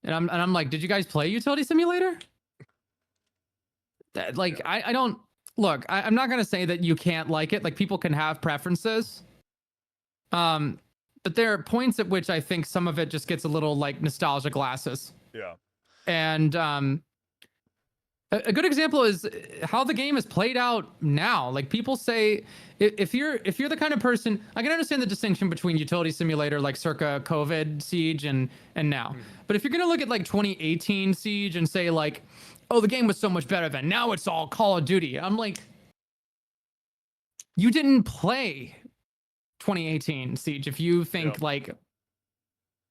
And I'm like, did you guys play utility simulator? Like, yeah. I don't look. I'm not gonna say that you can't like it. Like, people can have preferences. But there are points at which I think some of it just gets a little like nostalgia glasses. Yeah. And a good example is how the game is played out now. Like, people say, if you're the kind of person, I can understand the distinction between utility simulator, like circa COVID Siege and now. But if you're gonna look at like 2018 Siege and say like, oh, the game was so much better then, now it's all Call of Duty. I'm like, you didn't play 2018 Siege if you think like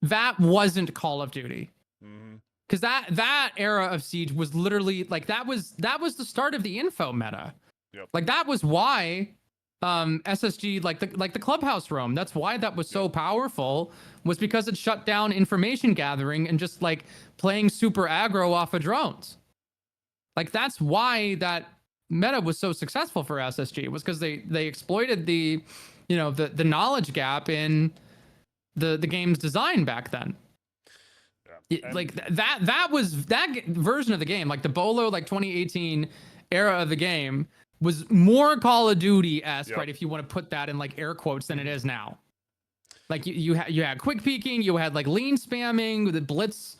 that wasn't Call of Duty. Because that era of Siege was literally like that was the start of the info meta. Yep. Like, that was why SSG, like the clubhouse roam, that's why that was so powerful, was because it shut down information gathering and just like playing super aggro off of drones. Like, that's why that meta was so successful for SSG. It was because they exploited the the knowledge gap in the game's design back then. Like that was that version of the game, like the Bolo, like 2018 era of the game, was more Call of Duty-esque, right? If you want to put that in like air quotes, than it is now. Like you had quick peeking, you had like lean spamming, the blitz,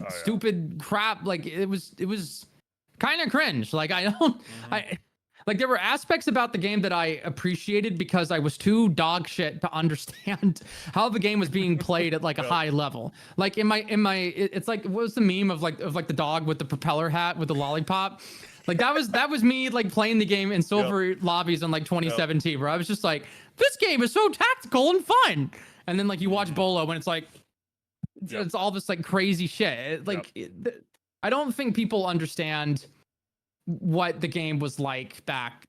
stupid crap. Like it was kind of cringe. Like I don't, like there were aspects about the game that I appreciated because I was too dog shit to understand how the game was being played at like a high level. Like in my, it's like, what was the meme of like the dog with the propeller hat with the lollipop? Like that was me like playing the game in silver lobbies in like 2017, where I was just like, this game is so tactical and fun. And then like you watch Bolo when it's like, it's all this like crazy shit. I don't think people understand what the game was like back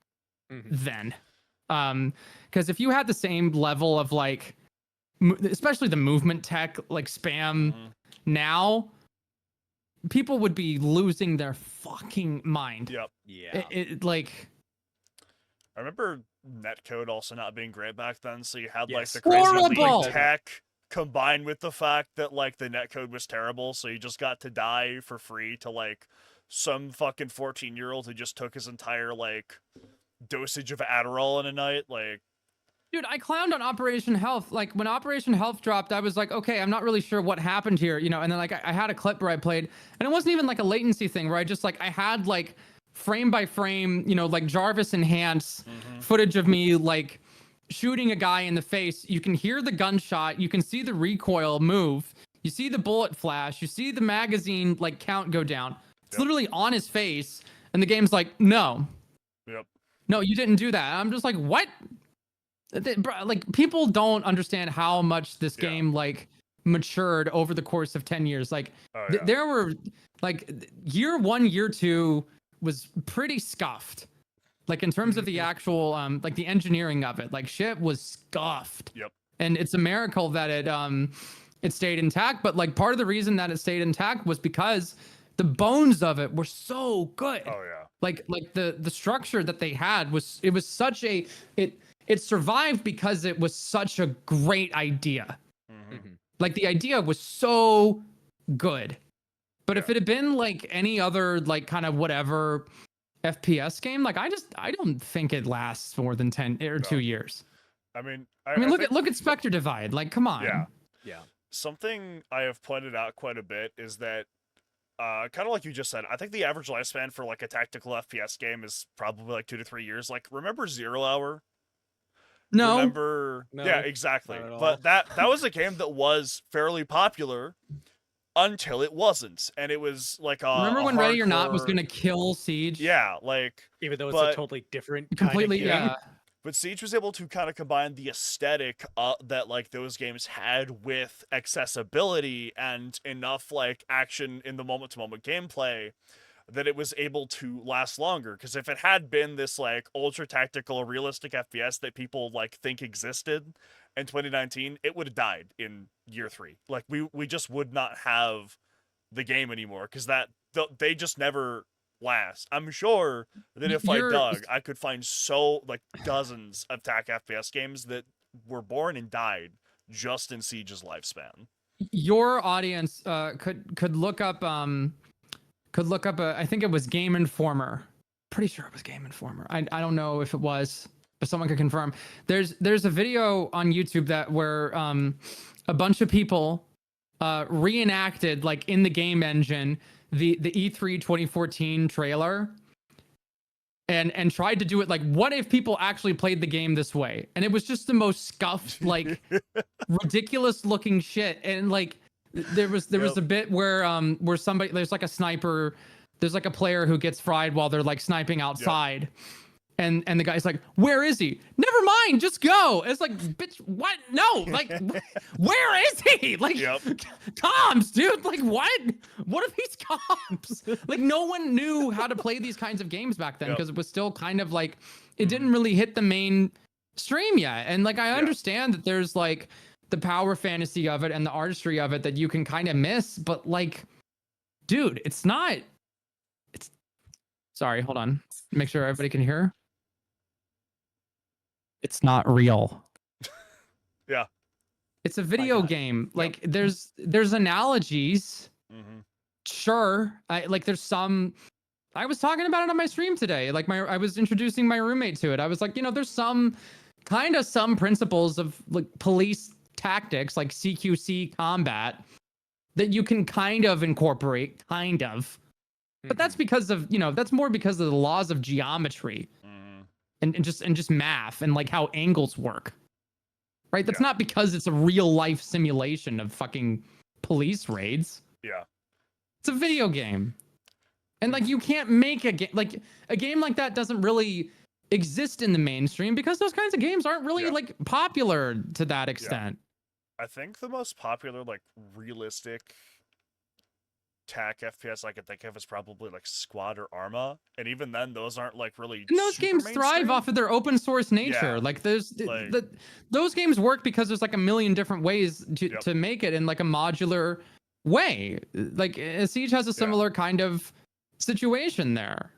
then. Because if you had the same level of like, especially the movement tech, like spam now, people would be losing their fucking mind. Yep. Yeah. It like, I remember netcode also not being great back then, so you had like the horrible crazy tech combined with the fact that like the netcode was terrible, so you just got to die for free to like some fucking 14-year-old who just took his entire like dosage of Adderall in a night. Like, dude, I clowned on Operation Health. Like when Operation Health dropped, I was like, okay, I'm not really sure what happened here, and then like I had a clip where I played, and it wasn't even like a latency thing where I just like I had like frame by frame, like Jarvis enhance footage of me like shooting a guy in the face. You can hear the gunshot, you can see the recoil move, you see the bullet flash, you see the magazine like count go down. It's literally on his face, and the game's like, no, you didn't do that. And I'm just like, what? like people don't understand how much this Yeah. game like matured over the course of 10 years. Like there were like year 1, year 2 was pretty scuffed. Like in terms of the actual like the engineering of it, like shit was scuffed. Yep. And it's a miracle that it stayed intact. But like part of the reason that it stayed intact was because the bones of it were so good. Oh yeah. Like the structure that they had was such a it survived because it was such a great idea. Like the idea was so good. But if it had been like any other like kind of whatever FPS game, like I don't think it lasts more than 10 or 2 years. I mean, look at Spectre Divide. Like, come on. Yeah. Something I have pointed out quite a bit is that, kind of like you just said, I think the average lifespan for like a tactical FPS game is probably like 2 to 3 years. Like, remember 0 Hour? No. Remember? No, yeah, exactly. But that was a game that was fairly popular until it wasn't, and it was like a. Remember when Ready or Not was hardcore- gonna kill Siege? Yeah, like even though it's a totally different completely kind of game. yeah. But Siege was able to kind of combine the aesthetic that like those games had with accessibility and enough like action in the moment-to-moment gameplay that it was able to last longer. Because if it had been this like ultra tactical realistic FPS that people like think existed in 2019, it would have died in year 3. Like we just would not have the game anymore because they just never last. I'm sure that if I dug, I could find so like dozens of TAC FPS games that were born and died just in Siege's lifespan. Your audience could look up I think it was Game Informer. Pretty sure it was Game Informer. I don't know if it was, but someone could confirm. There's a video on YouTube that where a bunch of people reenacted like in the game engine the E3 2014 trailer and tried to do it like, what if people actually played the game this way? And it was just the most scuffed, like ridiculous looking shit. And like there was a bit where somebody, there's like a sniper, there's like a player who gets fried while they're like sniping outside. Yep. And the guy's like, where is he? Never mind, just go. It's like, bitch, what? No, like, where is he? Like, comms, dude. Like, what? What if he's comms? Like, no one knew how to play these kinds of games back then because it was still kind of like, it didn't really hit the mainstream yet. And like, I understand that there's like the power fantasy of it and the artistry of it that you can kind of miss, but like, dude, it's not. Sorry, hold on. Make sure everybody can hear. It's not real. Yeah. It's a video game. Like there's analogies. Sure. There's some. I was talking about it on my stream today. Like I was introducing my roommate to it. I was like, there's some principles of like police tactics, like CQC combat, that you can kind of incorporate, But that's because of, that's more because of the laws of geometry and just math and like how angles work. Right? That's not because it's a real life simulation of fucking police raids. Yeah. It's a video game. And like you can't make a game like that doesn't really exist in the mainstream because those kinds of games aren't really like popular to that extent. I think the most popular like realistic TAC FPS I could think of is probably like Squad or Arma, and even then those aren't like really. And those games thrive off of their open source nature. Like those games work because there's like a million different ways to make it in like a modular way. Like Siege has a similar kind of situation there.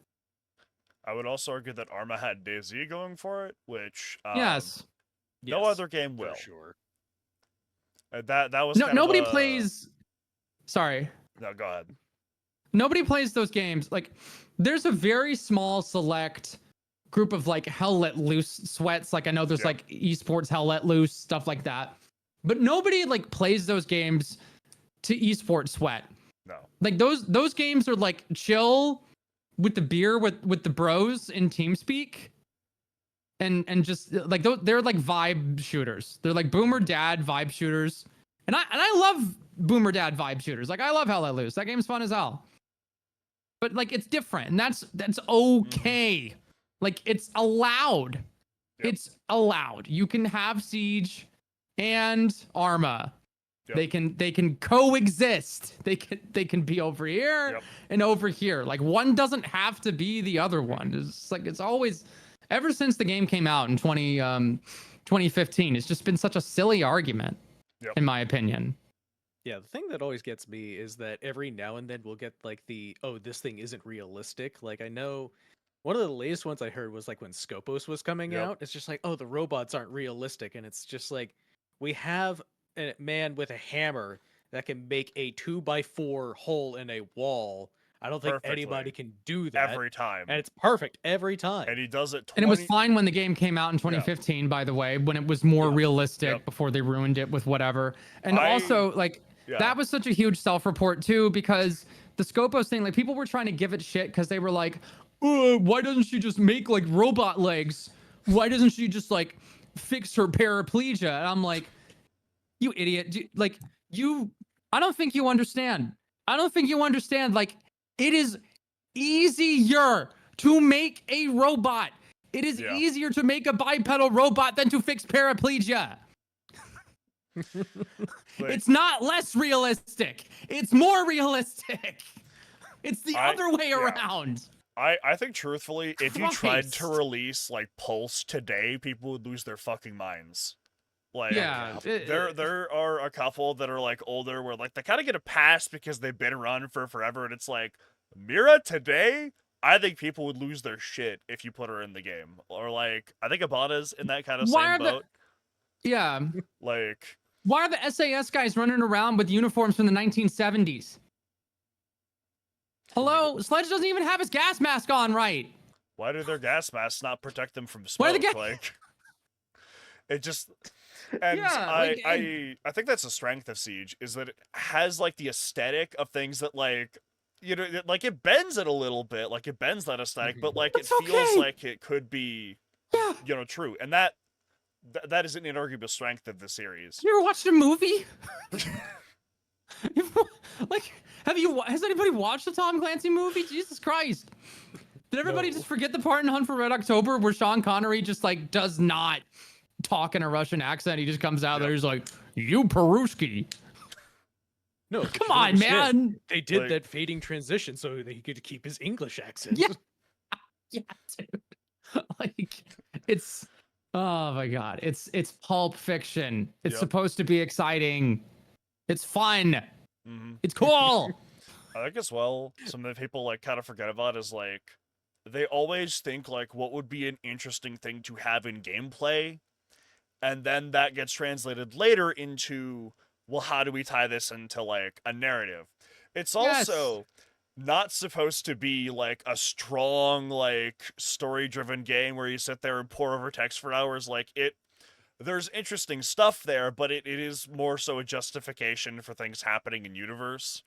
I would also argue that Arma had DayZ going for it, which no other game will. For sure. That was nobody plays. Sorry. No, go ahead. Nobody plays those games. Like, there's a very small select group of like Hell Let Loose sweats. Like, I know there's like esports Hell Let Loose stuff like that, but nobody like plays those games to esports sweat. No. Like those games are like chill with the beer with the bros in TeamSpeak, and just like they're like vibe shooters. They're like boomer dad vibe shooters, and I love boomer dad vibe shooters. Like I love Hell Let Loose. That game's fun as hell. But like it's different, and that's okay. Like it's allowed. Yep. It's allowed. You can have Siege and Arma. Yep. They can coexist. They can be over here and over here. Like one doesn't have to be the other one. It's like it's always ever since the game came out in 2015, it's just been such a silly argument in my opinion. Yeah, the thing that always gets me is that every now and then we'll get like this thing isn't realistic. Like I know one of the latest ones I heard was like when Scopos was coming out. It's just like, oh, the robots aren't realistic, and it's just like we have a man with a hammer that can make a 2x4 hole in a wall. I don't think anybody can do that every time, and it's perfect every time. And he does it. And it was fine when the game came out in 2015, by the way, when it was more realistic before they ruined it with whatever. And also, like that was such a huge self-report too, because the Scopos thing, like people were trying to give it shit because they were like, why doesn't she just make like robot legs? Why doesn't she just like fix her paraplegia? And I'm like, you idiot. I don't think you understand. Like, it is easier to make a robot. It is easier to make a bipedal robot than to fix paraplegia. It's not less realistic. It's more realistic. It's the other way around. I think truthfully, if you tried to release like Pulse today, people would lose their fucking minds. Like, there are a couple that are like older where like they kind of get a pass because they've been around for forever, and it's like Mira today. I think people would lose their shit if you put her in the game, or like I think Abana's in that kind of same boat. Like, why are the SAS guys running around with uniforms from the 1970s? Hello, Sledge doesn't even have his gas mask on right. Why do their gas masks not protect them from smoke? Like, it just. And I think that's the strength of Siege, is that it has like the aesthetic of things that like, you know, like it bends it a little bit, like it bends that aesthetic, but like it feels like it could be, you know, true, and that is an inarguable strength of the series. You ever watched a movie? Like, has anybody watched the Tom Clancy movie? Jesus Christ! Did everybody just forget the part in Hunt for Red October where Sean Connery just like does not talk in a Russian accent? He just comes out there, he's like, "You Peruski." No, come on, man. They did that fading transition so that he could keep his English accent. Yeah, dude. Like, it's oh my god, it's Pulp Fiction. It's supposed to be exciting. It's fun. It's cool. I think as well, something that people like kind of forget about is like they always think like what would be an interesting thing to have in gameplay. And then that gets translated later into, well, how do we tie this into, like, a narrative? It's also not supposed to be, like, a strong, like, story-driven game where you sit there and pore over text for hours. Like, there's interesting stuff there, but it is more so a justification for things happening in universe.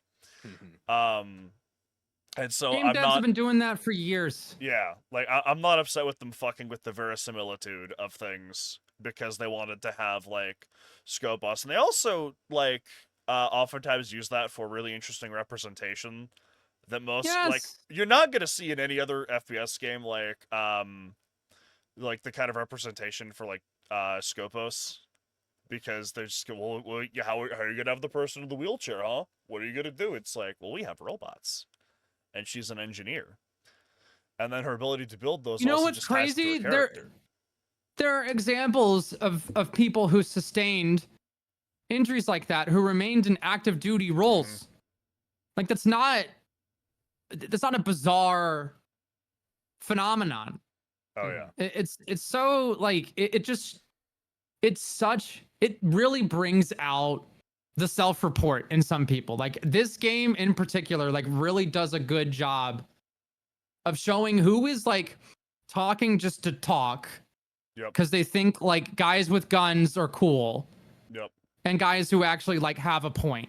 And so game devs have been doing that for years. Yeah, like, I'm not upset with them fucking with the verisimilitude of things, because they wanted to have, like, Scopos. And they also, like, oftentimes use that for really interesting representation that most, like, you're not going to see in any other FPS game, like the kind of representation for, like, Scopos. Because they're just, well, how are you going to have the person in the wheelchair, huh? What are you going to do? It's like, well, we have robots. And she's an engineer. And then her ability to build those also what's just crazy? There are examples of people who sustained injuries like that who remained in active duty roles. Like that's not a bizarre phenomenon. Oh yeah. It's so like it really brings out the self-report in some people. Like this game in particular like really does a good job of showing who is like talking just to talk. Because they think like guys with guns are cool. And guys who actually like have a point.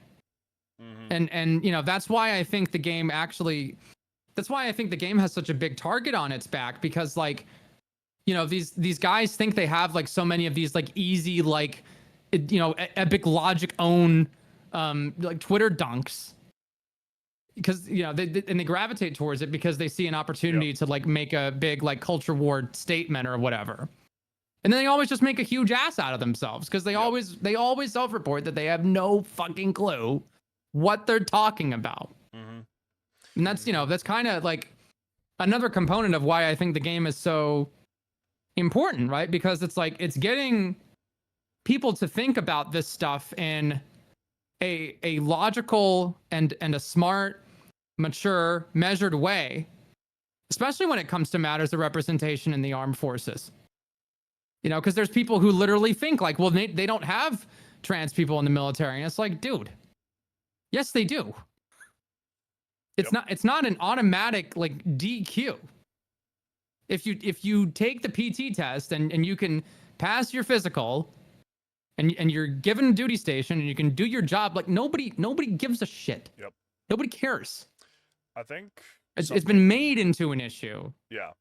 And you know, that's why I think the game has such a big target on its back, because like, you know, these guys think they have like so many of these like easy like, you know, epic logic own like Twitter dunks. Because, you know, they gravitate towards it because they see an opportunity to like make a big like culture war statement or whatever. And then they always just make a huge ass out of themselves because they always self-report that they have no fucking clue what they're talking about. And that's, you know, that's kind of like another component of why I think the game is so important, right? Because it's like it's getting people to think about this stuff in a logical and a smart, mature, measured way, especially when it comes to matters of representation in the armed forces. You know, because there's people who literally think like, well, they don't have trans people in the military. And it's like, dude, yes, they do. It's not an automatic like DQ. If you take the PT test and you can pass your physical and you're given a duty station and you can do your job, like nobody gives a shit. Nobody cares. I think it's been made into an issue. Yeah.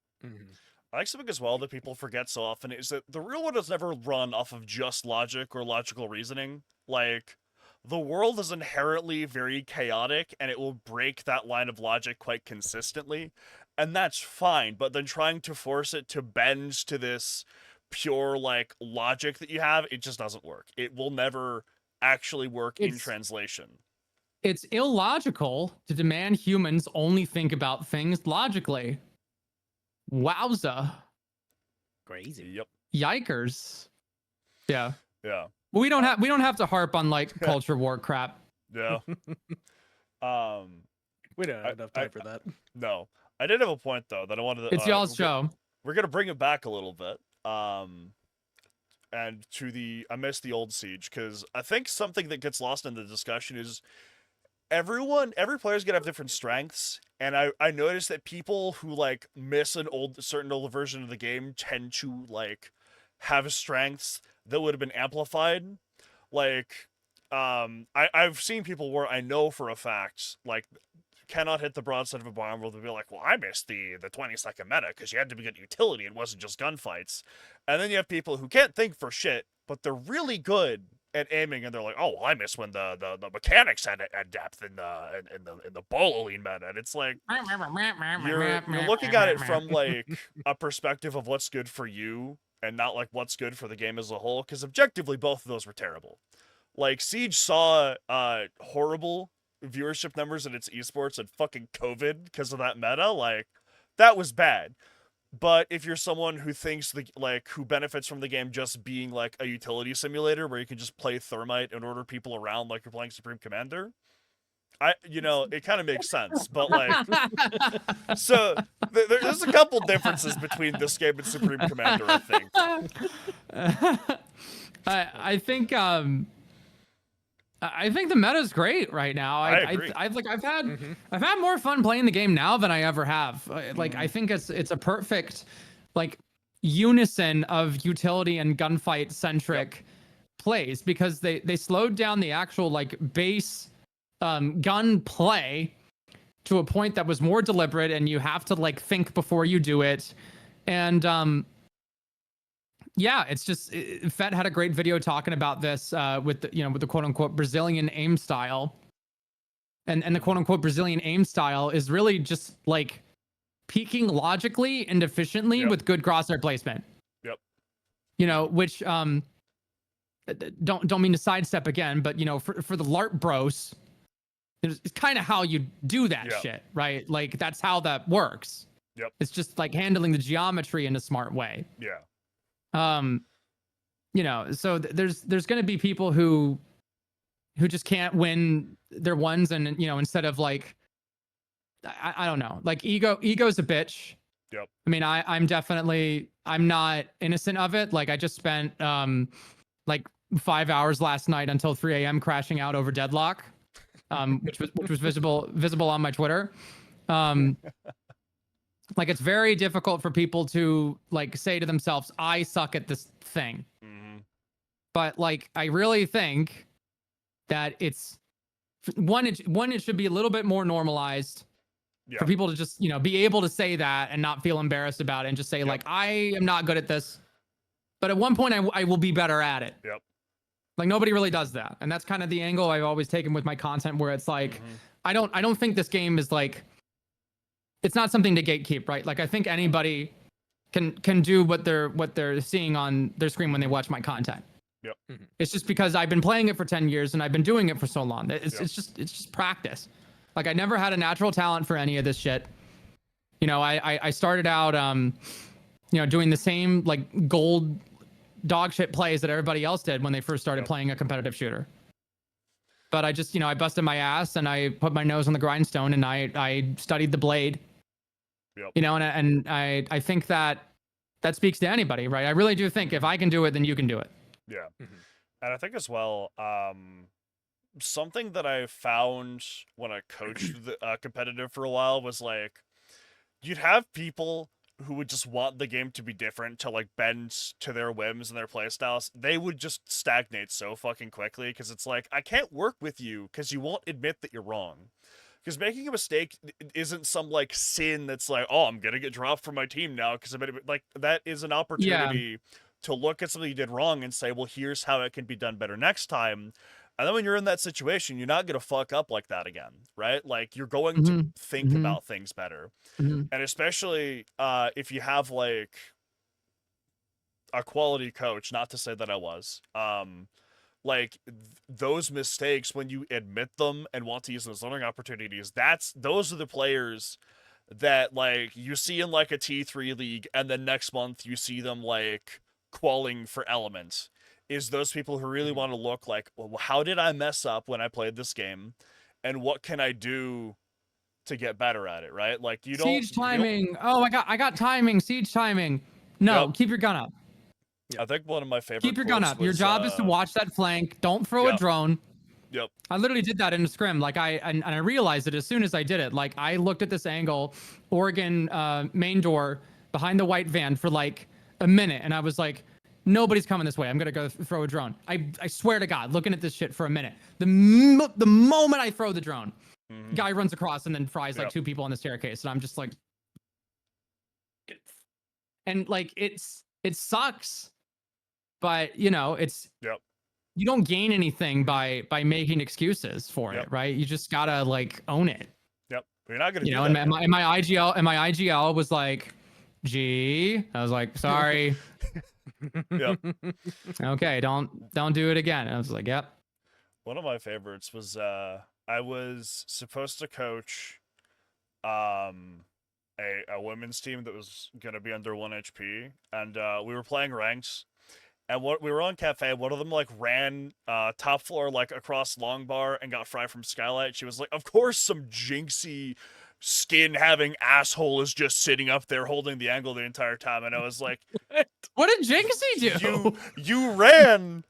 I like something as well that people forget so often is that the real world has never run off of just logic or logical reasoning. Like, the world is inherently very chaotic, and it will break that line of logic quite consistently, and that's fine, but then trying to force it to bend to this pure, like, logic that you have, it just doesn't work. It will never actually work in translation. It's illogical to demand humans only think about things logically. Wowza. Crazy. Yep. Yikers. Yeah. Yeah. Well, we don't have to harp on like culture war crap. Yeah. We don't have enough time for that. No. I did have a point though that I wanted to It's y'all's show. We're gonna bring it back a little bit. And to I miss the old Siege, because I think something that gets lost in the discussion is every player's gonna have different strengths, and I noticed that people who like miss certain old version of the game tend to like have strengths that would have been amplified. Like I've seen people where I know for a fact like cannot hit the broadside of a bomb where they'll be like, well, I missed the 20-second meta because you had to be good utility, it wasn't just gunfights. And then you have people who can't think for shit, but they're really good at aiming, and they're like, oh, well, I miss when the mechanics had depth in the bowling meta. And it's like you're looking at it from like a perspective of what's good for you and not like what's good for the game as a whole, because objectively both of those were terrible. Like Siege saw horrible viewership numbers in its esports and fucking COVID because of that meta. Like that was bad. But if you're someone who thinks who benefits from the game just being like a utility simulator where you can just play Thermite and order people around like you're playing Supreme Commander, it kind of makes sense. But like, so there's a couple differences between this game and Supreme Commander, I think. I think the meta's great right now. I agree. I've had more fun playing the game now than I ever have. Like I think it's a perfect like unison of utility and gunfight centric plays, because they slowed down the actual like base gun play to a point that was more deliberate, and you have to like think before you do it. And yeah, it's just Fett had a great video talking about this with the quote unquote Brazilian aim style, and the quote unquote Brazilian aim style is really just like peaking logically and efficiently with good crosshair placement. Yep. You know, which don't mean to sidestep again, but you know, for the LARP bros, it's kind of how you do that shit, right? Like that's how that works. Yep. It's just like handling the geometry in a smart way. Yeah. You know, so there's going to be people who just can't win their ones, and you know, instead of like I don't know, like ego's a bitch. Yep. I mean, I'm not innocent of it. Like I just spent like 5 hours last night until 3 a.m. crashing out over Deadlock, which was visible on my Twitter. Like it's very difficult for people to like say to themselves, I suck at this thing. But like I really think that it's it should be a little bit more normalized for people to just, you know, be able to say that and not feel embarrassed about it, and just say like, I am not good at this, but at one point I will be better at it. Yep. Like nobody really does that. And that's kind of the angle I've always taken with my content, where it's like, I don't think this game is like, it's not something to gatekeep, right? Like I think anybody can do what they're seeing on their screen when they watch my content. Yep. It's just because I've been playing it for 10 years and I've been doing it for so long. It's just practice. Like I never had a natural talent for any of this shit. You know, I started out doing the same like gold dog shit plays that everybody else did when they first started playing a competitive shooter. But I just, I busted my ass and I put my nose on the grindstone and I studied the blade. Yep. And I think that speaks to anybody, right? I really do think if I can do it, then you can do it. Yeah. And I think as well, something that I found when I coached the competitive for a while was like, you'd have people who would just want the game to be different, to like bend to their whims and their playstyles. They would just stagnate so fucking quickly because it's like, I can't work with you because you won't admit that you're wrong. Because making a mistake isn't some like sin that's like, oh, I'm gonna get dropped from my team now because I made it. Like that is an opportunity to look at something you did wrong and say, well, here's how it can be done better next time. And then when you're in that situation, you're not gonna fuck up like that again, right? Like you're going to think about things better. And especially if you have like a quality coach, not to say that I was, like those mistakes, when you admit them and want to use those learning opportunities, those are the players that like you see in like a T3 league, and then next month you see them like qualing for Element. Is those people who really want to look like, well, how did I mess up when I played this game, and what can I do to get better at it, right? Like you don't siege timing. Oh, I got timing. Siege timing. No, keep your gun up. I think one of my favorite. Keep your gun up. Your job is to watch that flank. Don't throw a drone. Yep. I literally did that in a scrim. Like I realized it as soon as I did it. Like I looked at this angle, Oregon main door behind the white van for like a minute, and I was like, nobody's coming this way. I'm gonna go throw a drone. I swear to God, looking at this shit for a minute. The moment I throw the drone, guy runs across and then fries like two people on the staircase, and I'm just like, and like it sucks, but it's you don't gain anything by making excuses for it, right? You just gotta like own it. Yep. But you're not gonna. And my IGL was like, G. I was like, sorry. Yep. Okay, don't do it again. And I was like, yep. One of my favorites was I was supposed to coach a women's team that was gonna be under 1 HP, and we were playing ranks, and we were on cafe. One of them like ran top floor like across long bar and got fried from skylight. She was like, of course some jinxie skin having asshole is just sitting up there holding the angle the entire time, and I was like, what did Jinxie do? You ran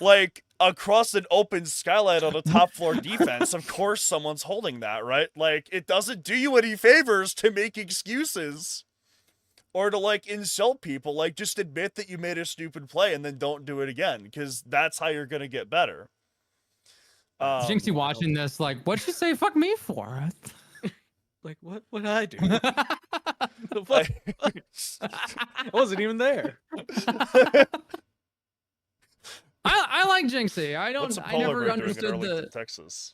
like across an open skylight on a top floor defense. Of course someone's holding that, right? Like it doesn't do you any favors to make excuses or to like insult people. Like just admit that you made a stupid play and then don't do it again, because that's how you're gonna get better. Jinxie watching this like, what'd she say fuck me for? Like, what did I do? I wasn't even there. I like Jinxie. I never understood Arlington, Texas.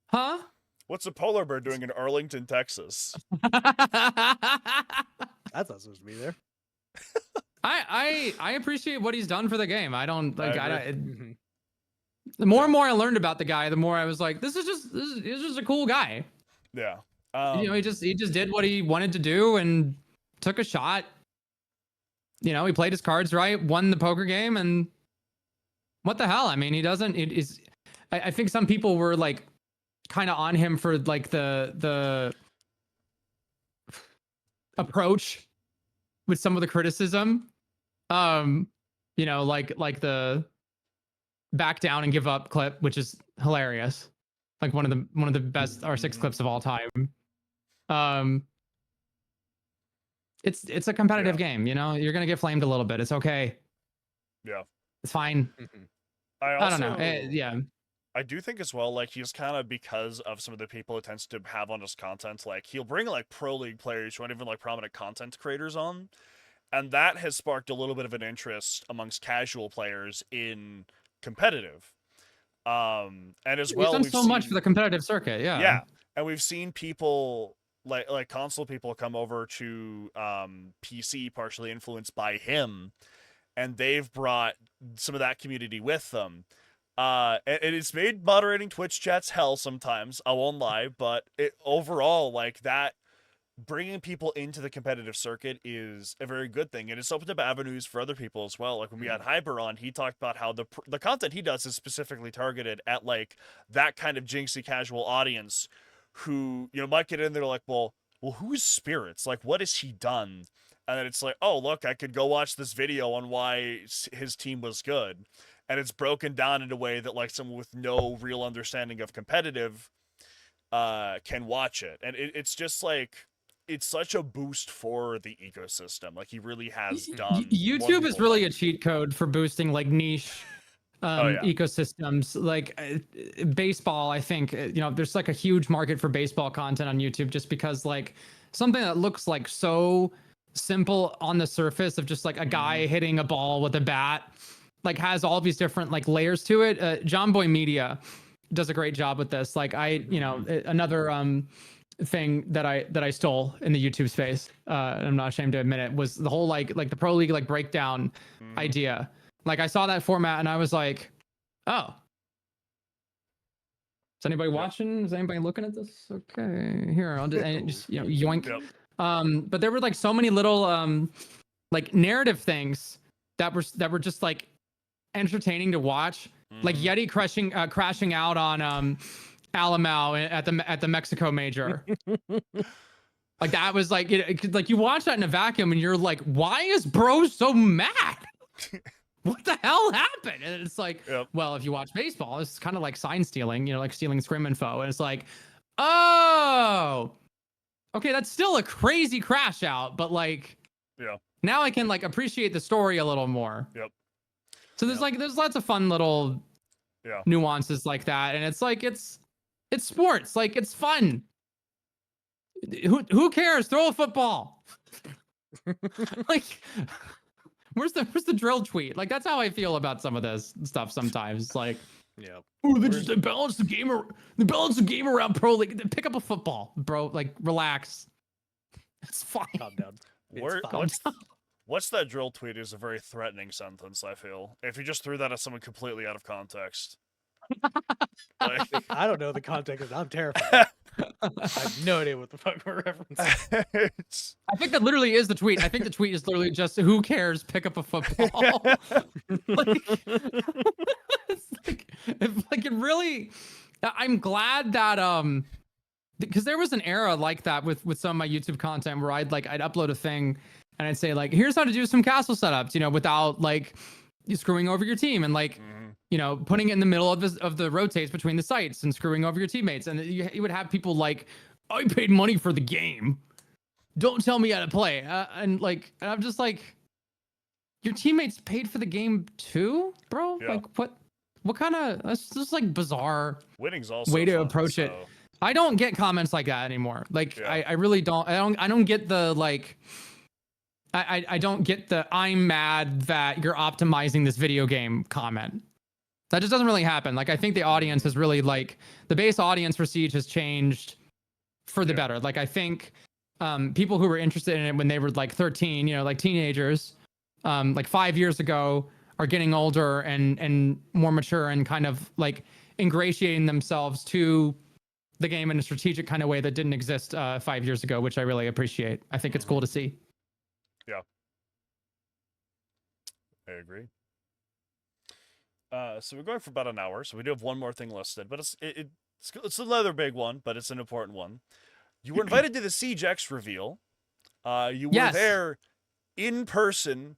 Huh? What's a polar bear doing in Arlington, Texas? That's not supposed to be there. I appreciate what he's done for the game. I don't like the more and more I learned about the guy, the more I was like, this is just a cool guy. Yeah. He just did what he wanted to do and took a shot. He played his cards right, won the poker game, and what the hell? I mean, I think some people were like kind of on him for like the approach with some of the criticism. Like the back down and give up clip, which is hilarious. Like one of the best R6 clips of all time. It's a competitive game, you're gonna get flamed a little bit. It's okay. Yeah, it's fine. I don't know. Yeah, I do think as well, like he's kind of, because of some of the people it tends to have on his content, like he'll bring like pro league players who aren't even like prominent content creators on, and that has sparked a little bit of an interest amongst casual players in competitive. And as well, we've done so much for the competitive circuit. Yeah. And we've seen people like console people come over to PC, partially influenced by him, and they've brought some of that community with them. And it's made moderating Twitch chats hell sometimes, I won't lie, but overall, like, that bringing people into the competitive circuit is a very good thing, and it's opened up avenues for other people as well. Like when we had Hyper on, he talked about how the content he does is specifically targeted at like that kind of jinxie casual audience who, you know, might get in there like, well, who's Spirits? Like, what has he done? And then it's like, oh, look, I could go watch this video on why his team was good, and it's broken down in a way that like someone with no real understanding of competitive can watch it, and it's just like, it's such a boost for the ecosystem. Like, he really has done. YouTube is really a cheat code for boosting like niche ecosystems. Like baseball, I think, you know, there's like a huge market for baseball content on YouTube just because like something that looks like so simple on the surface of just like a guy hitting a ball with a bat, like has all these different like layers to it. John Boy Media does a great job with this. Like another thing that I stole in the YouTube space, and I'm not ashamed to admit it, was the whole like the pro league like breakdown idea. Like I saw that format and I was like, oh, is anybody watching? Is anybody looking at this? Okay, here I'll just you know, yoink. Yep. But there were like so many little like narrative things that were just like entertaining to watch. Like Yeti crashing out on Alamo at the Mexico major. Like that was like, like you watch that in a vacuum and you're like, why is bro so mad? What the hell happened? And it's like, well, if you watch baseball, it's kind of like sign stealing, you know, like stealing scrim info. And it's like, oh, okay, that's still a crazy crash out, but like, now I can like appreciate the story a little more. So there's like, there's lots of fun little nuances like that. And it's like, it's sports. Like, it's fun. Who cares? Throw a football. Like, where's the drill tweet? Like, that's how I feel about some of this stuff sometimes. Like, oh, they balance the game. They balance the game around pro league. Pick up a football, bro. Like, relax. It's fine. Calm down. What's that drill tweet is a very threatening sentence, I feel. If you just threw that at someone completely out of context. Like, I don't know the context. I'm terrified. I have no idea what the fuck we're referencing. I think that literally is the tweet. I think the tweet is literally just, who cares? Pick up a football. It's like it really. I'm glad that because there was an era like that with some of my YouTube content where I'd upload a thing and I'd say like, here's how to do some castle setups, you know, without like screwing over your team and like, you know, putting it in the middle of the rotates between the sites and screwing over your teammates. And you would have people like, I paid money for the game. Don't tell me how to play. And I'm just like, your teammates paid for the game too, bro? Yeah. Like what kind of, that's just like bizarre winning's also way to fun, approach it. I don't get comments like that anymore. Like I really don't. I don't get the like. I don't get the I'm mad that you're optimizing this video game comment. That just doesn't really happen. Like I think the audience has really like the base audience for Siege has changed for the better. Like I think people who were interested in it when they were like 13, you know, like teenagers, like 5 years ago, are getting older and more mature and kind of like ingratiating themselves to the game in a strategic kind of way that didn't exist 5 years ago, which I really appreciate. I think it's cool to see. Yeah, I agree. So we're going for about an hour, so we do have one more thing listed, but it's another big one, but it's an important one. You were invited to the Siege X reveal. You were there in person,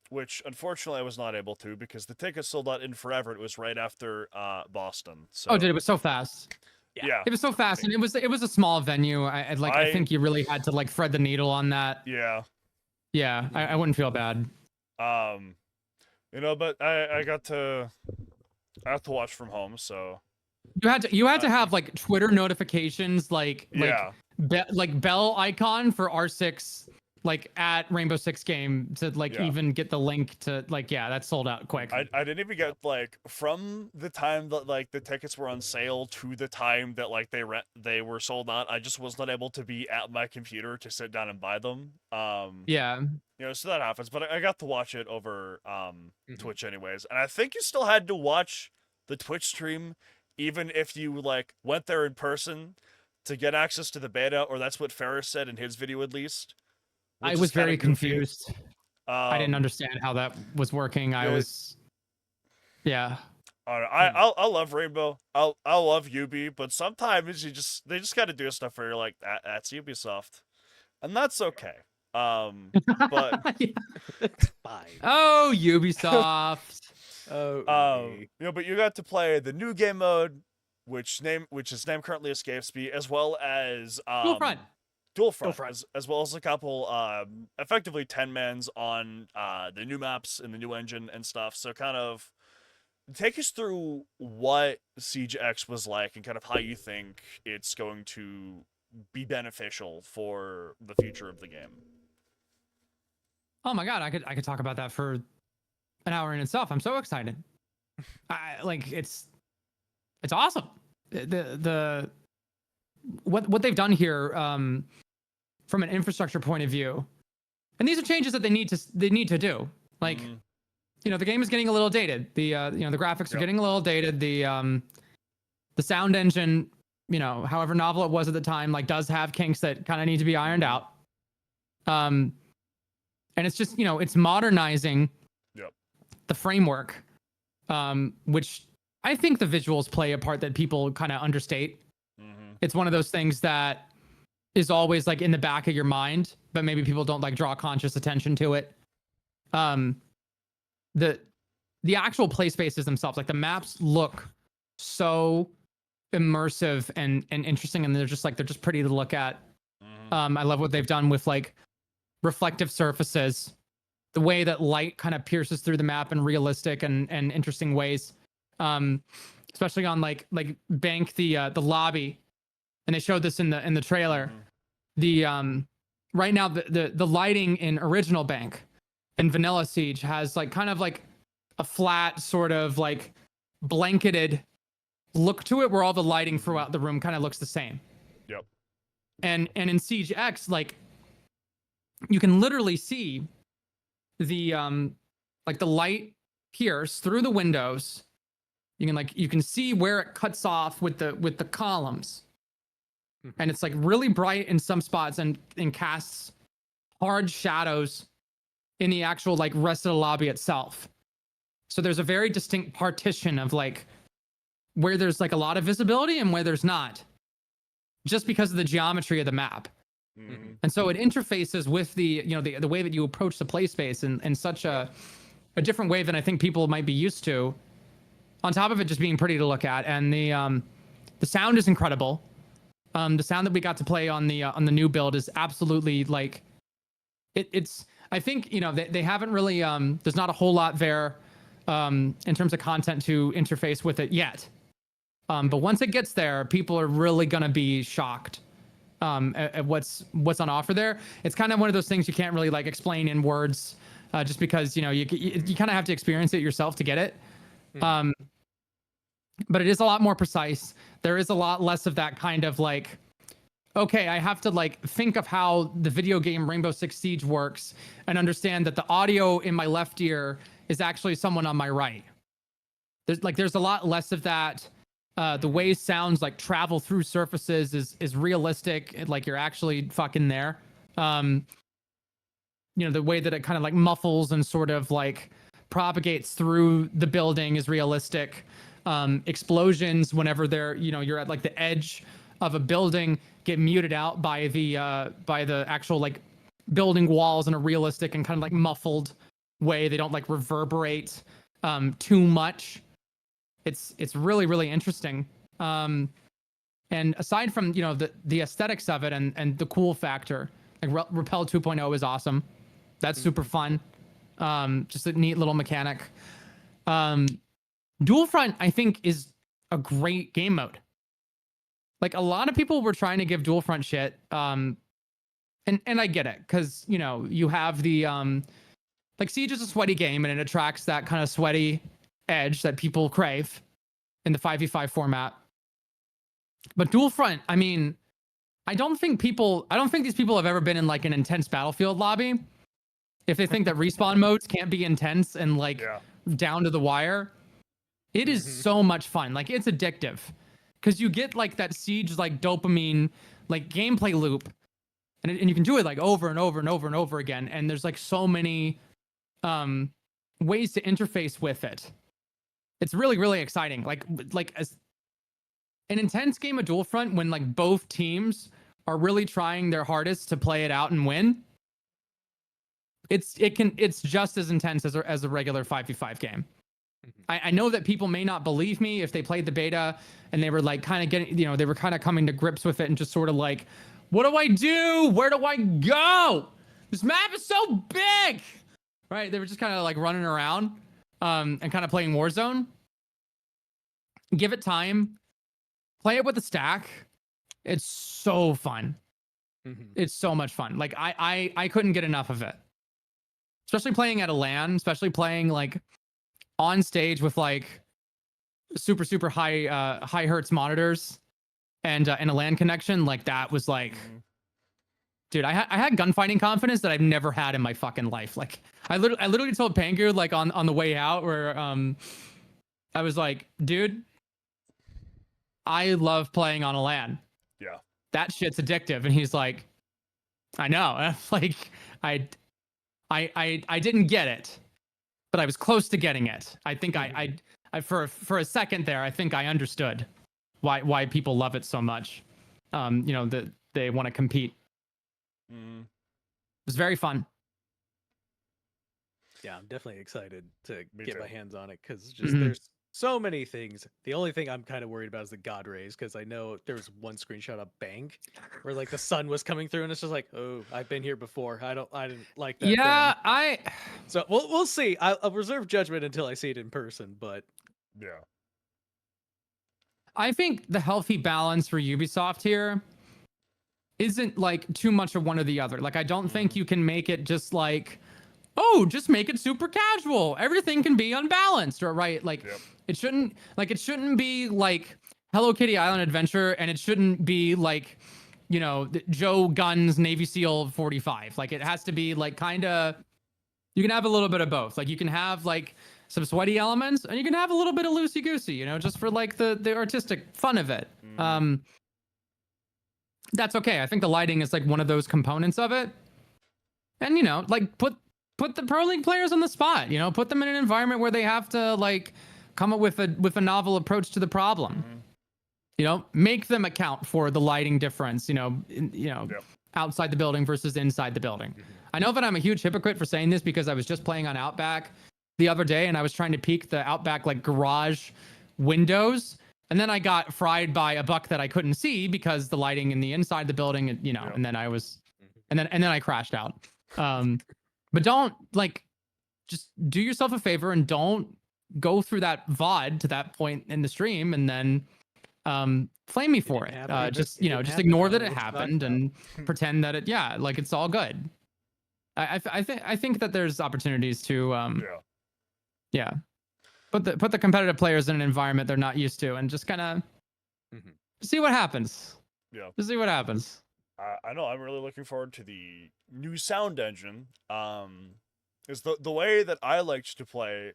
which unfortunately I was not able to because the tickets sold out in forever. It was right after Boston. So. Oh, dude, it was so fast. Yeah, it was so fast, and it was a small venue. I think you really had to like thread the needle on that. Yeah, I wouldn't feel bad. You know, but I have to watch from home, so you had to have like Twitter notifications, like bell icon for R6 like at Rainbow Six game to like even get the link to like that's sold out quick. I didn't even get like from the time that like the tickets were on sale to the time that like they were sold out. I just was not able to be at my computer to sit down and buy them. So that happens. But I got to watch it over Twitch anyways, and I think you still had to watch the Twitch stream even if you like went there in person to get access to the beta, or that's what Ferris said in his video at least. I was very confused. I didn't understand how that was working. I was, I love Rainbow. I love Ubi, but sometimes they just got to do stuff where you're like, that's Ubisoft, and that's okay. But it's fine. Oh, Ubisoft. But you got to play the new game mode, which his name currently escapes me, as well as Dual Front. As well as a couple effectively 10-mans on the new maps in the new engine and stuff. So kind of take us through what Siege X was like and kind of how you think it's going to be beneficial for the future of the game. Oh my god, I could talk about that for an hour in itself. I'm so excited. It's awesome. The what they've done here from an infrastructure point of view, and these are changes that they need to do. Like, the game is getting a little dated. The the graphics are getting a little dated. The sound engine, however novel it was at the time, like does have kinks that kind of need to be ironed out. And it's just it's modernizing the framework, which I think the visuals play a part that people kind of understate. It's one of those things that is always like in the back of your mind, but maybe people don't like draw conscious attention to it. The actual play spaces themselves, like the maps look so immersive and interesting, and they're just pretty to look at. I love what they've done with like reflective surfaces, the way that light kind of pierces through the map in realistic and interesting ways. Especially on like Bank, the lobby, and they showed this in the trailer. The right now the lighting in original Bank and Vanilla Siege has like kind of like a flat sort of like blanketed look to it, where all the lighting throughout the room kind of looks the same. And in Siege X, like you can literally see the like the light pierce through the windows. You can see where it cuts off with the columns, and it's like really bright in some spots and casts hard shadows in the actual like rest of the lobby itself. So there's a very distinct partition of like where there's like a lot of visibility and where there's not, just because of the geometry of the map. And so it interfaces with the the way that you approach the play space in such a different way than I think people might be used to. On top of it just being pretty to look at, and the sound is incredible. The sound that we got to play on the new build is absolutely like it's. I think they haven't really there's not a whole lot there in terms of content to interface with it yet. But once it gets there, people are really gonna be shocked at what's on offer there. It's kind of one of those things you can't really like explain in words, just because you kind of have to experience it yourself to get it. But it is a lot more precise. There is a lot less of that kind of like, okay, I have to like think of how the video game Rainbow Six Siege works and understand that the audio in my left ear is actually someone on my right. There's a lot less of that. The way sounds like travel through surfaces is realistic. Like you're actually fucking there. The way that it kind of like muffles and sort of like propagates through the building is realistic. Explosions, whenever you're at like the edge of a building, get muted out by the actual like building walls in a realistic and kind of like muffled way. They don't like reverberate too much. It's really, really interesting. And aside from the aesthetics of it and the cool factor, like Repel 2.0 is awesome. That's super fun. Just a neat little mechanic. Dual Front, I think, is a great game mode. Like a lot of people were trying to give Dual Front shit. and I get it, because you have the like Siege is a sweaty game, and it attracts that kind of sweaty edge that people crave in the 5v5 format. But Dual Front, I mean, I don't think these people have ever been in like an intense Battlefield lobby if they think that respawn modes can't be intense and like down to the wire. It is so much fun. Like, it's addictive because you get like that Siege like dopamine like gameplay loop, and you can do it like over and over and over and over again, and there's like so many ways to interface with it. It's really, really exciting. Like as an intense game of Dual Front, when like both teams are really trying their hardest to play it out and win, it's just as intense as a regular 5v5 game. I know that people may not believe me if they played the beta and they were like kind of getting, they were kind of coming to grips with it and just sort of like, what do I do? Where do I go? This map is so big, right? They were just kind of like running around and kind of playing Warzone. Give it time. Play it with a stack. It's so fun. It's so much fun. Like I couldn't get enough of it. Especially playing at a LAN, especially playing like on stage with like super high hertz monitors and a LAN connection. Like, that was like, dude, I had gunfighting confidence that I've never had in my fucking life. Like, I literally told Pangu like on the way out where I was like, dude, I love playing on a LAN. Yeah. That shit's addictive. And he's like, I know. And I'm like, I didn't get it, but I was close to getting it. I think I for a second there, I think I understood why people love it so much. That they want to compete. It was very fun. Yeah, I'm definitely excited to get my hands on it, because just Mhm. there's so many things. The only thing I'm kind of worried about is the God rays, because I know there was one screenshot of Bank where like the sun was coming through, and it's just like, oh, I've been here before. I didn't like that. Yeah, then. So we'll see. I'll reserve judgment until I see it in person, but yeah, I think the healthy balance for Ubisoft here isn't like too much of one or the other. Like, I don't think you can make it just like, oh, just make it super casual. Everything can be unbalanced, or right? Like, it shouldn't be like Hello Kitty Island Adventure, and it shouldn't be like, Joe Gunn's Navy SEAL 45. Like, it has to be like kind of, you can have a little bit of both. Like, you can have like some sweaty elements, and you can have a little bit of loosey goosey, just for like the artistic fun of it. That's okay. I think the lighting is like one of those components of it. And like put the Pro League players on the spot. Put them in an environment where they have to like come up with a novel approach to the problem. Make them account for the lighting difference. Outside the building versus inside the building. I know that I'm a huge hypocrite for saying this, because I was just playing on Outback the other day, and I was trying to peek the Outback like garage windows, and then I got fried by a buck that I couldn't see because the lighting in the inside the building, and then I crashed out. But don't just do yourself a favor and don't go through that VOD to that point in the stream and then flame me for it. Just ignore that it happened and pretend that it's all good. I think that there's opportunities to put the competitive players in an environment they're not used to, and just kind of see what happens. Yeah. Just see what happens. I know. I'm really looking forward to the new sound engine. Is the way that I liked to play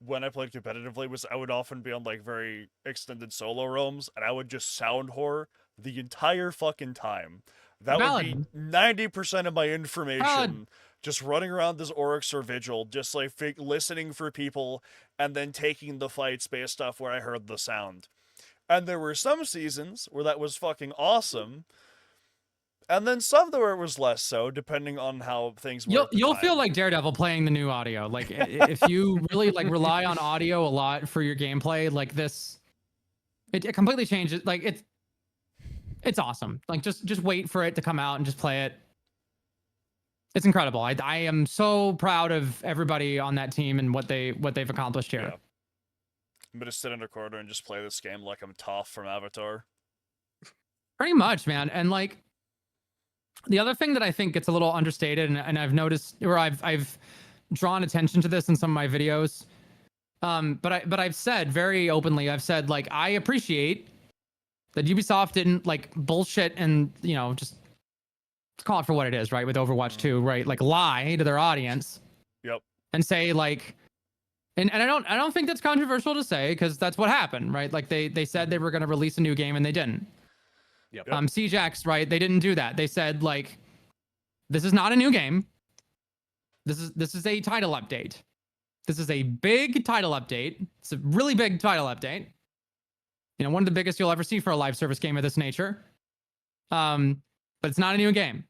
when I played competitively was I would often be on like very extended solo roams, and I would just sound whore the entire fucking time. That would be 90% of my information. Just running around this Oryx or Vigil, just like listening for people, and then taking the fights based off where I heard the sound. And there were some seasons where that was fucking awesome, and then some where it was less so, depending on how things were. You'll feel like Daredevil playing the new audio. Like, if you really like rely on audio a lot for your gameplay, like this, it completely changes. Like, it's awesome. Like, just wait for it to come out and just play it. It's incredible. I am so proud of everybody on that team and what they've accomplished here. Yeah. I'm gonna sit in a corner and just play this game like I'm Toph from Avatar. Pretty much, man. And like, The other thing that I think gets a little understated, and I've noticed, or I've drawn attention to this in some of my videos, but I've said very openly, I've said, like, I appreciate that Ubisoft didn't like bullshit and, you know, just call it for what it is, right? With Overwatch 2, right? Like, lie to their audience. Yep. And say, like, and I don't think that's controversial to say, because that's what happened, right? Like, they said they were going to release a new game and they didn't. Yep. CJax, right? They didn't do that. They said, like, this is not a new game. This is a title update. This is a big title update. It's a really big title update. You know, one of the biggest you'll ever see for a live service game of this nature. But it's not a new game.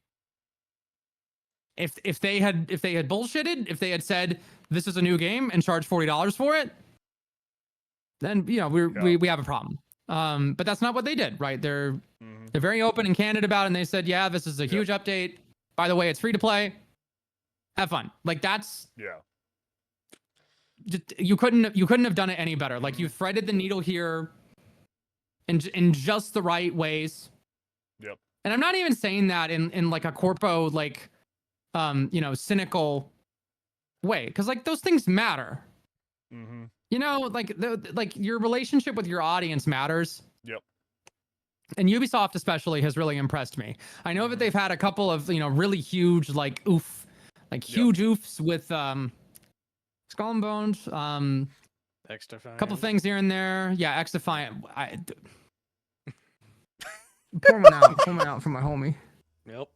If they had bullshitted, if they had said this is a new game and charged $40 for it, then, you know, we have a problem. But that's not what they did, right? They're very open and candid about it, and they said, yeah, this is a huge update. By the way, it's free to play. Have fun. Like, that's you couldn't have done it any better. Like, you threaded the needle here in just the right ways. Yep. And I'm not even saying that in like a corpo, like, you know, cynical way, because, like, those things matter. You know, like, like, your relationship with your audience matters. Yep. And Ubisoft especially has really impressed me. I know that they've had a couple of, you know, really huge, like, huge oofs with Skull and Bones, X-Defiant. couple things here and there. Yeah, X-Defiant. Pour one out for my homie. Yep.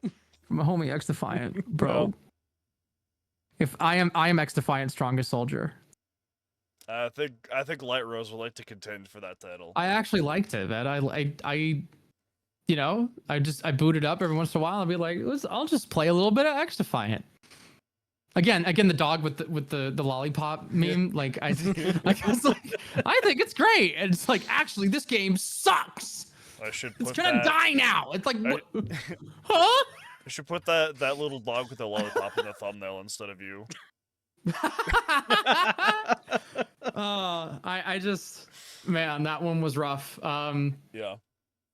For my homie X-Defiant, bro. Yep. If I am X-Defiant's strongest soldier. I think Light Rose would like to contend for that title. I actually liked it, man. I you know, I boot it up every once in a while and be like, I'll just play a little bit of X-Defiant. Again, the dog with the lollipop meme. Like, I was like, I think it's great, and it's like, actually, this game sucks. It's gonna die now. It's like, huh? I should put that little dog with the lollipop in the thumbnail instead of you. I just, man, that one was rough. Yeah.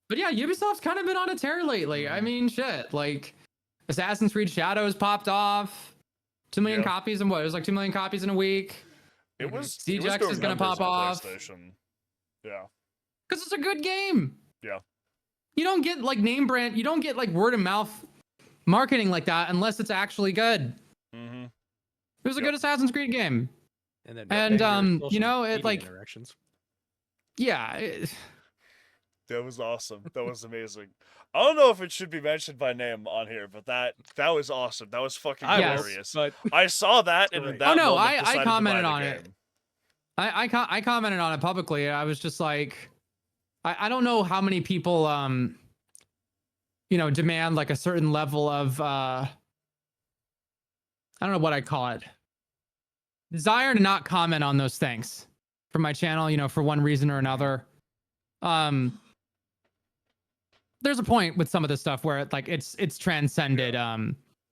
But yeah, Ubisoft's kind of been on a tear lately. I mean, shit. Like, Assassin's Creed Shadows popped off. 2 million copies in what? It was like 2 million copies in a week. It was. CJax is gonna pop off. Yeah. Because it's a good game. Yeah. You don't get like name brand. You don't get like word of mouth marketing like that unless it's actually good. It was a good Assassin's Creed game. And you know, it like interactions. Yeah. That was awesome. That was amazing. I don't know if it should be mentioned by name on here, but that was awesome. That was fucking hilarious. But I saw that and that. Oh no, I commented on it. I commented on it publicly. I was just like, I don't know how many people you know, demand like a certain level of I don't know what I call it. Desire to not comment on those things for my channel, you know, for one reason or another. There's a point with some of this stuff where it's transcended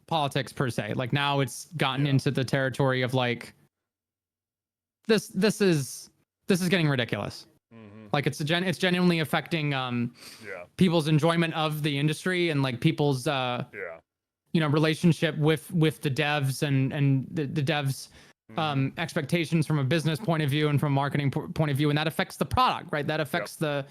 politics per se. Like, now it's gotten into the territory of like this is getting ridiculous. Like, it's genuinely affecting people's enjoyment of the industry and like people's you know, relationship with the devs and the devs expectations from a business point of view and from a marketing point of view, and that affects the product, right? That affects the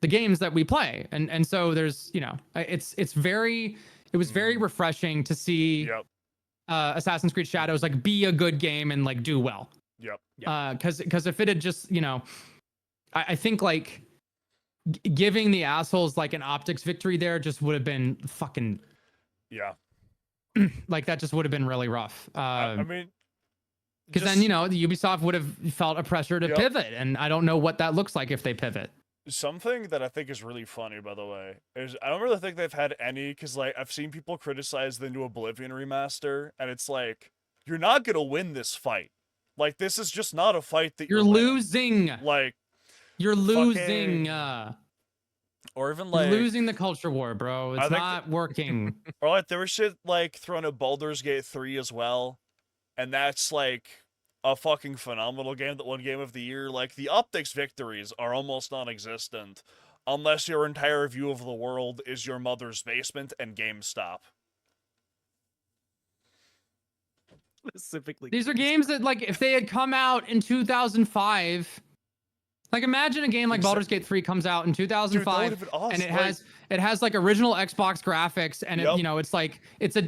games that we play, and so there's, you know, it was very refreshing to see Assassin's Creed Shadows like be a good game and like do well. Because if it had just, you know, I think like giving the assholes like an optics victory there just would have been fucking like, that just would have been really rough. I mean, because then, you know, the Ubisoft would have felt a pressure to pivot, and I don't know what that looks like if they pivot. Something that I think is really funny, by the way, is I don't really think they've had any, because like I've seen people criticize the new Oblivion remaster, and it's like, you're not gonna win this fight. Like, this is just not a fight that you're losing. Like, you're losing. Or even like losing the culture war, bro. It's not working. Or like there was shit like thrown at Baldur's Gate 3 as well, and that's like a fucking phenomenal game that won Game of the Year. Like, the optics victories are almost non-existent unless your entire view of the world is your mother's basement and GameStop. Specifically, These are games that, like, if they had come out in 2005, like, imagine a game like Baldur's Gate 3 comes out in 2005, Dude, awesome. and it has like original Xbox graphics, and it, you know, it's a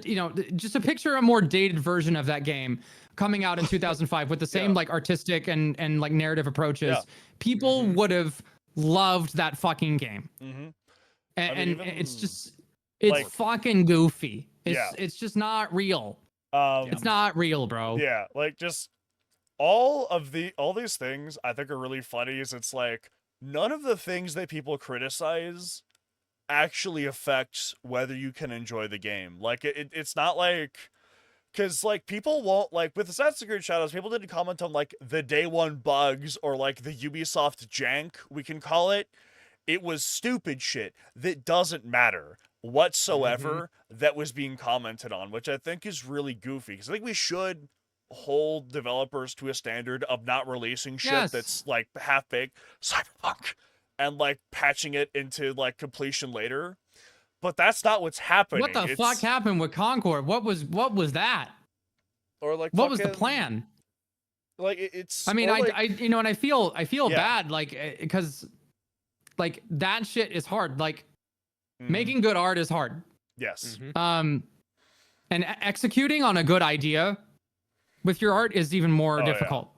just a picture a more dated version of that game coming out in 2005 with the same like artistic and like narrative approaches. People would have loved that fucking game. And it's just it's fucking goofy. It's just not real. It's not real, bro. Yeah, like just all these things I think are really funny is it's like none of the things that people criticize actually affects whether you can enjoy the game. Like it's not like, because like people won't, like with Assassin's Creed Shadows, people didn't comment on like the day one bugs or like the Ubisoft jank, we can call it. It was stupid shit that doesn't matter whatsoever that was being commented on, which I think is really goofy, because I think we should hold developers to a standard of not releasing shit that's like half-baked, Cyberpunk, and like patching it into like completion later. But that's not what's happening. What the fuck happened with Concord? What was that? Or like what was the plan? Like it's, I mean, I you know, and I feel bad, like, because like that shit is hard. Like making good art is hard. Yes. And executing on a good idea with your art is even more difficult.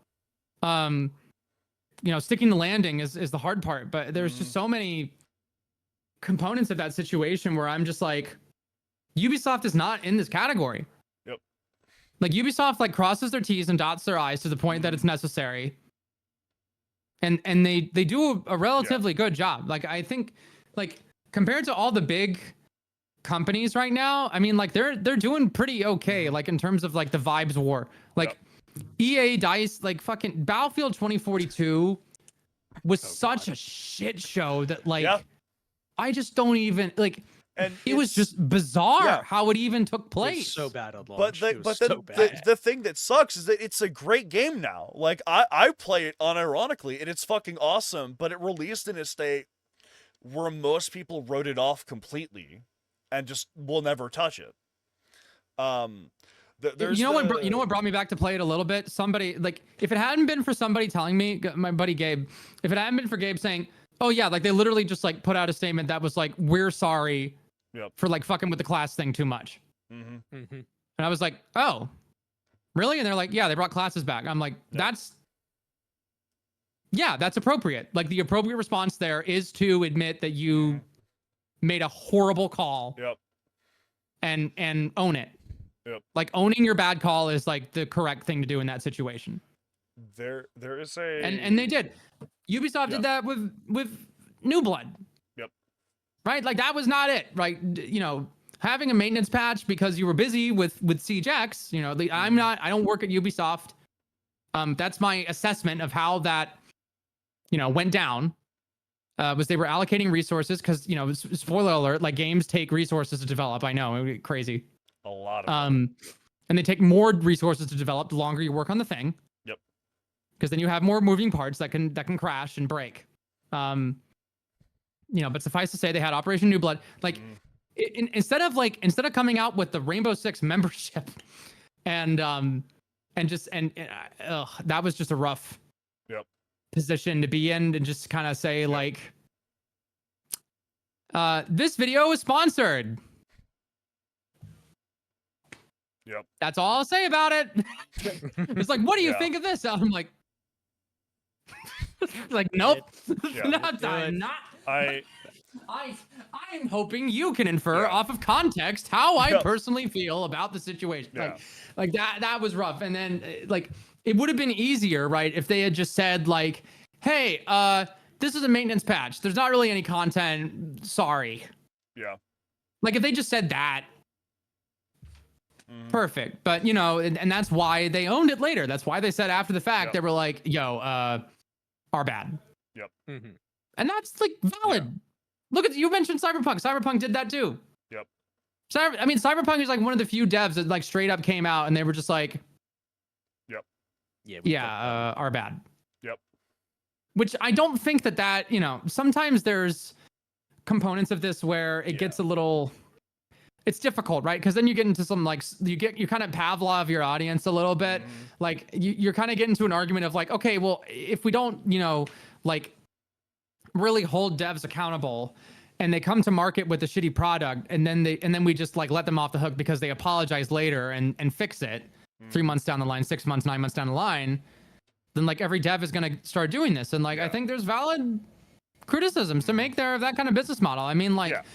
You know, sticking the landing is the hard part, but there's just so many components of that situation where I'm just like, Ubisoft is not in this category. Yep. Like Ubisoft like crosses their T's and dots their I's to the point that it's necessary. And they do a relatively good job. Like I think, like compared to all the big companies right now, I mean, like they're doing pretty okay, like in terms of like the vibes war. Like EA, DICE, like fucking Battlefield 2042 was such a shit show that like I just don't even like. And it was just bizarre how it even took place. It's so bad at launch. But the thing that sucks is that it's a great game now. Like I play it unironically and it's fucking awesome, but it released in a state where most people wrote it off completely and just will never touch it. You know what brought me back to play it a little bit? Somebody, like, if it hadn't been for somebody telling me, my buddy Gabe, if it hadn't been for Gabe saying, oh yeah, like they literally just like put out a statement that was like, we're sorry for like fucking with the class thing too much. And I was like, oh, really? And they're like, yeah, they brought classes back. I'm like, that's appropriate. Like the appropriate response there is to admit that you made a horrible call and own it. Like owning your bad call is like the correct thing to do in that situation. There is a and they did. Ubisoft did that with New Blood. Right? Like that was not it. Right? You know, having a maintenance patch because you were busy with Siege X, you know, I don't work at Ubisoft. That's my assessment of how that, you know, went down. Was they were allocating resources because, you know, spoiler alert, like games take resources to develop. I know, it would be crazy. A lot of them. And they take more resources to develop the longer you work on the thing. Because then you have more moving parts that can crash and break. You know, but suffice to say, they had Operation New Blood. Like, instead of coming out with the Rainbow Six membership, and that was just a rough position to be in, and just kind of say like, this video is sponsored. That's all I'll say about it. It's like, what do you think of this? I'm like, like, nope. I'm hoping you can infer off of context how I personally feel about the situation. Like that was rough. And then like it would have been easier, right, if they had just said like, hey, this is a maintenance patch. There's not really any content. Sorry. Like if they just said that. Perfect. But you know, and that's why they owned it later. That's why they said after the fact they were like, yo, our bad. And that's like valid. Look at, you mentioned Cyberpunk. Cyberpunk did that too. I mean, Cyberpunk is like one of the few devs that like straight up came out and they were just like, our bad. Which I don't think that, you know, sometimes there's components of this where it gets a little, it's difficult, right? Because then you get into some like you kind of Pavlov your audience a little bit. Like you're kind of getting into an argument of like, okay, well, if we don't, like really hold devs accountable, and they come to market with a shitty product, and then we just like let them off the hook because they apologize later and fix it 3 months down the line, 6 months, 9 months down the line, then like every dev is gonna start doing this. And like I think there's valid criticisms to make there of that kind of business model. I mean, like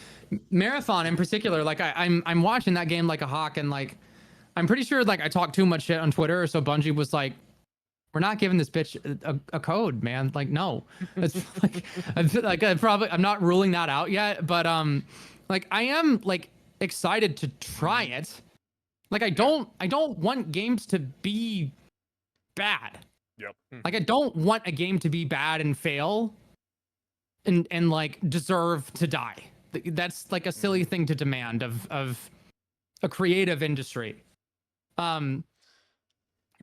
Marathon in particular, like I'm watching that game like a hawk, and like I'm pretty sure like I talked too much shit on Twitter, so Bungie was like, we're not giving this bitch a code, man. Like, no. It's like I'm not ruling that out yet, but like I am like excited to try it. Like I don't want games to be bad. Yep. Like I don't want a game to be bad and fail and like deserve to die. That's like a silly thing to demand of a creative industry.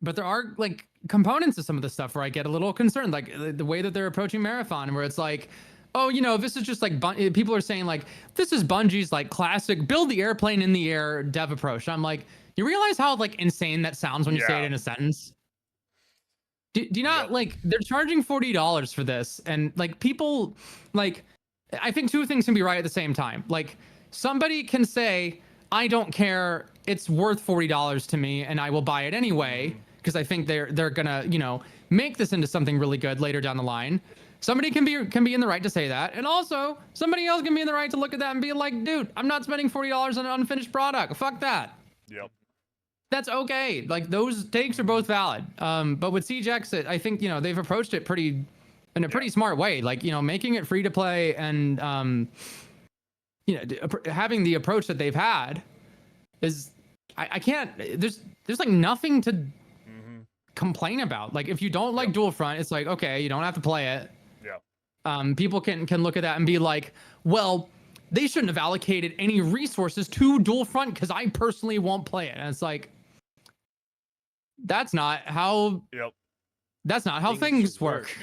But there are like components of some of the stuff where I get a little concerned, like the way that they're approaching Marathon, where it's like, oh, this is just like people are saying like, this is Bungie's like classic build the airplane in the air dev approach. I'm like, you realize how like insane that sounds when you say it in a sentence? Do you not like they're charging $40 for this, and like people like, I think two things can be right at the same time. Like somebody can say, I don't care, it's worth $40 to me and I will buy it anyway because I think they're gonna make this into something really good later down the line. Somebody can be in the right to say that, and also somebody else can be in the right to look at that and be like, dude, I'm not spending $40 on an unfinished product. Fuck that. Yep. That's okay. Like those takes are both valid. But with Siege Exit, I think they've approached it in a pretty smart way. Like making it free to play and having the approach that they've had is I can't. There's like nothing to complain about. Like if you don't like Dual Front, it's like okay, you don't have to play it. Yeah. People can look at that and be like, well, they shouldn't have allocated any resources to Dual Front because I personally won't play it. And it's like, that's not how. Yep. That's not how things work.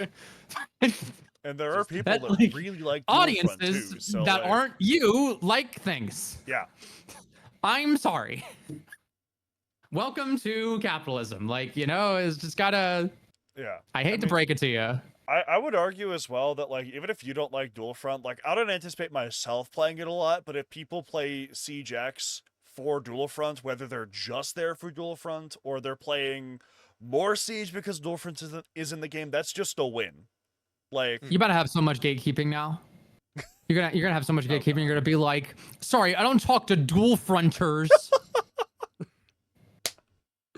And there are people that really like audiences too, so that aren't you like things. Yeah. I'm sorry. Welcome to capitalism. Like, it's just gotta. Yeah. I hate to break it to you. I would argue as well that like even if you don't like Dual Front, like I don't anticipate myself playing it a lot, but if people play Siege X for Dual Front, whether they're just there for Dual Front or they're playing more Siege because Dual Front is in the game, that's just a win. Like you better have so much gatekeeping now. You're gonna have so much gatekeeping. You're gonna be like, sorry, I don't talk to Dual Fronters.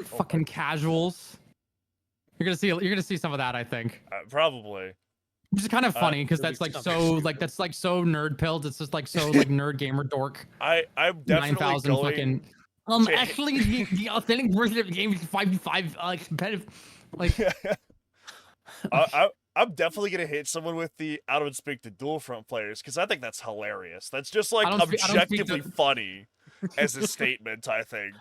Fucking casuals. You're gonna see some of that, I think. Probably. Which is kind of funny because that's like so like that's like so nerd pilled. It's just like so like nerd gamer dork. I'm definitely 9,000 going. Fucking. Actually, the authentic version of the game is 5v5 competitive. Like. I'm definitely gonna hit someone with the I don't speak to Dual Front players because I think that's hilarious. That's just like objectively funny as a statement. I think.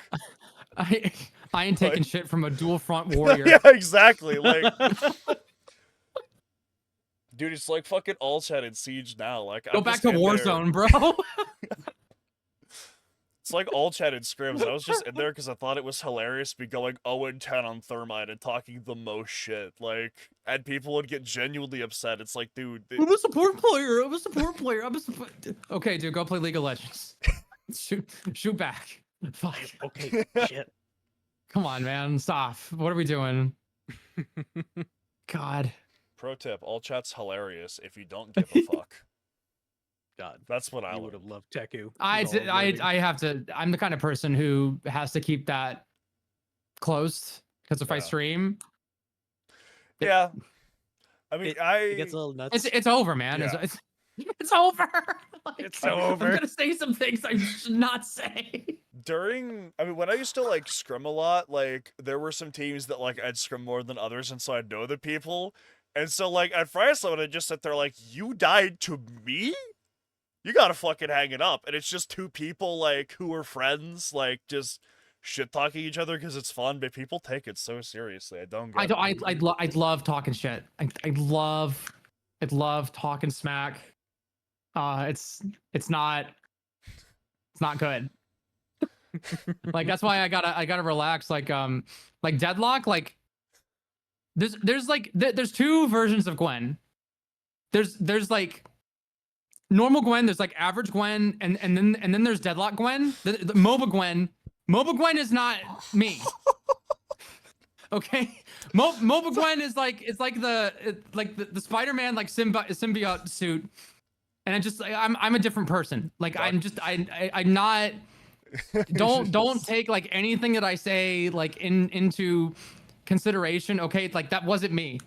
I ain't taking shit from a Dual Front warrior. Yeah, exactly. Like, dude, it's like fucking Aliossz in Siege now. Like, go back to Warzone, bro. It's like Aliossz in Scrims. I was just in there because I thought it was hilarious to be going 0-10 on Thermite and talking the most shit. Like, and people would get genuinely upset. It's like, dude, I'm a support player. Okay, dude, go play League of Legends. shoot back. Fuck. Okay, shit. Come on, man. Stop. What are we doing? God. Pro tip, all chat's hilarious if you don't give a fuck. God. That's what I would have loved Teku. I have to. I'm the kind of person who has to keep that closed because if I stream. Yeah. I mean, it gets a little nuts. It's over, man. Yeah. It's over. Like, it's over. I'm gonna say some things I should not say. When I used to like scrim a lot, like there were some teams that like I'd scrim more than others, and so I'd know the people. And so like at first I would just sit there like, you died to me? You gotta fucking hang it up. And it's just two people like who are friends, like just shit talking each other because it's fun, but people take it so seriously. I love talking shit. I love talking smack. it's not good. Like that's why I gotta relax. Like Deadlock. Like there's two versions of Gwen. There's like normal Gwen. There's like average Gwen, and then there's Deadlock Gwen. The MOBA Gwen. MOBA Gwen is not me. Okay, MOBA Gwen is like the Spider-Man like symbiote suit, and I'm a different person. Like I'm not. Don't take like anything that I say like into consideration. Okay, like that wasn't me.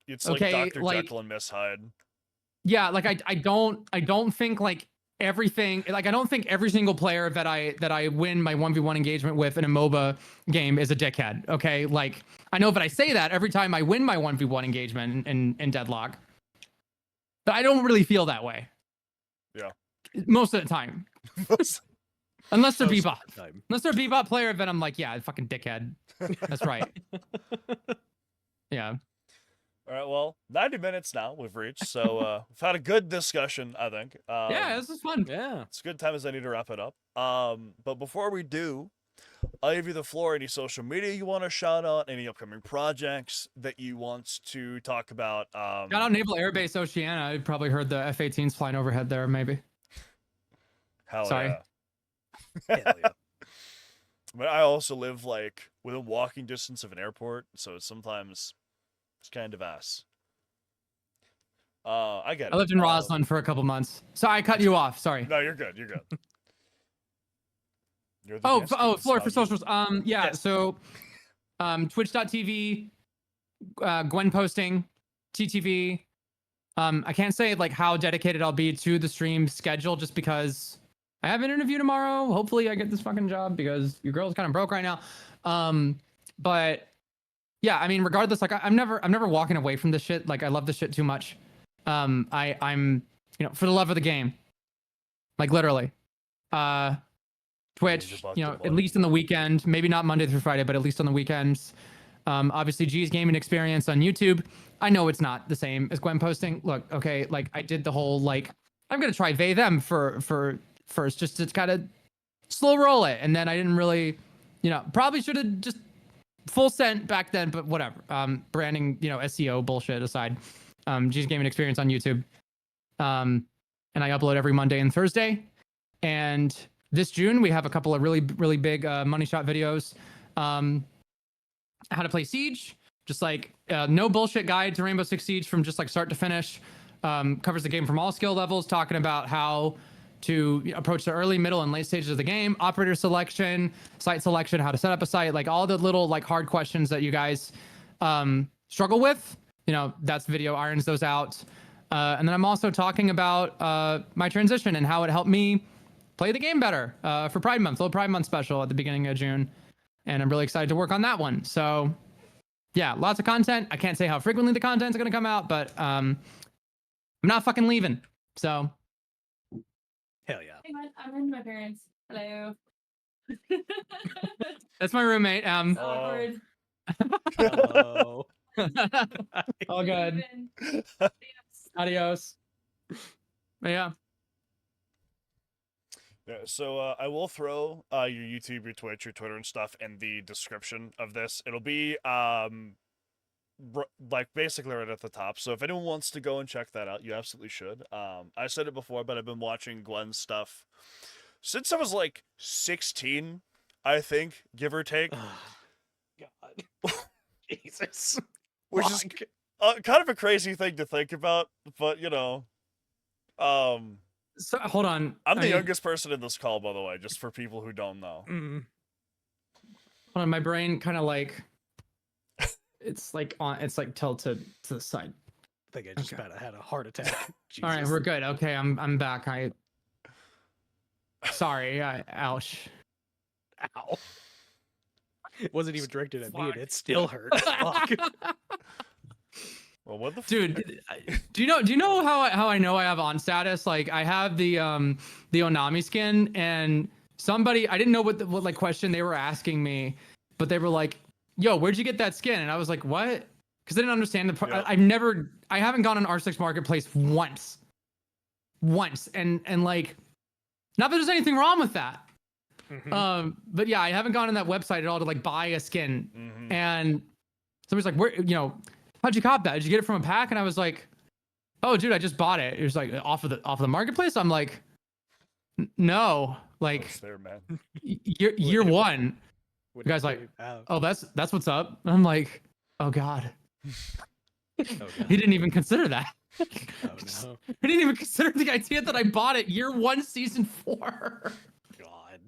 It's like Dr. Jekyll and Miss Hyde. Yeah, like I don't think like everything, like I don't think every single player that I win my 1v1 engagement with in a MOBA game is a dickhead. Okay, like I know that I say that every time I win my 1v1 engagement in Deadlock, but I don't really feel that way. Yeah, most of the time. Unless they're Bebop. Unless they're a Bebop player, then I'm like, yeah, fucking dickhead. That's right. Yeah. All right, well, 90 minutes now we've reached, so we've had a good discussion, I think. Yeah, this is fun. Yeah. It's a good time as any to wrap it up. But before we do, I'll give you the floor. Any social media you want to shout out? Any upcoming projects that you want to talk about? Shout out Naval Air Base Oceana. You probably heard the F-18s flying overhead there, maybe. Sorry. Hell yeah. But I also live like within walking distance of an airport, so sometimes it's kind of ass. I get it. I lived in Roslyn for a couple months. Sorry, I cut you off. Sorry. No, you're good. You're good. Floor for socials. Yeah. Yes. So, Twitch.tv, Gwen posting, TTV. I can't say like how dedicated I'll be to the stream schedule just because I have an interview tomorrow. Hopefully I get this fucking job because your girl's kind of broke right now. But yeah, I mean, regardless, like I'm never walking away from this shit. Like I love this shit too much. I'm for the love of the game. Like literally. Twitch, at least on the weekend, maybe not Monday through Friday, but at least on the weekends. Obviously G's gaming experience on YouTube. I know it's not the same as Gwen posting. Look, okay, like I did the whole like I'm gonna try they them for first just to kind of slow roll it, and then I didn't really, probably should have just full sent back then, but whatever. Branding, SEO bullshit aside, G's gaming experience on YouTube, and I upload every Monday and Thursday, and this June we have a couple of really big money shot videos. How to play Siege, just like no bullshit guide to Rainbow Six Siege from just like start to finish. Covers the game from all skill levels, talking about how to approach the early, middle, and late stages of the game, operator selection, site selection, how to set up a site, like all the little like hard questions that you guys struggle with. That's video irons those out. And then I'm also talking about my transition and how it helped me play the game better for Pride Month, little Pride Month special at the beginning of June. And I'm really excited to work on that one. So yeah, lots of content. I can't say how frequently the content's going to come out, but I'm not fucking leaving. So hell yeah. Hey, I'm in my parents. Hello. That's my roommate. Awkward. Oh. All good. Adios. But yeah. Yeah, so I will throw your YouTube, your Twitch, your Twitter, and stuff in the description of this. It'll be like basically right at the top. So if anyone wants to go and check that out, you absolutely should. I said it before, but I've been watching Gwen's stuff since I was like 16, I think, give or take. God. Jesus. Which is kind of a crazy thing to think about, but So hold on. I'm the youngest person in this call, by the way, just for people who don't know. Hold on, my brain kind of like it's like tilted to the side. I think I just about had a heart attack. All right, we're good. Okay, I'm back. Sorry, ouch. Ow. It wasn't even directed at me, and it still hurt. Fuck. Well, what the dude? Do you know how I know I have on status? Like I have the Onami skin, and somebody, I didn't know what like question they were asking me, but they were like, "Yo, where'd you get that skin?" And I was like, "What?" Because I didn't understand I haven't gone on R6 Marketplace once. once, and like, not that there's anything wrong with that. But yeah, I haven't gone on that website at all to like buy a skin. And somebody's like, "Where, how'd you cop that? Did you get it from a pack?" And I was like, "Oh, dude, I just bought it. It was like off of the marketplace." I'm like, "No, like, there, man. year one." The guy's like, "Oh, that's what's up." And I'm like, "Oh God." He didn't even consider that. Oh no. He didn't even consider the idea that I bought it year one, season 4. God.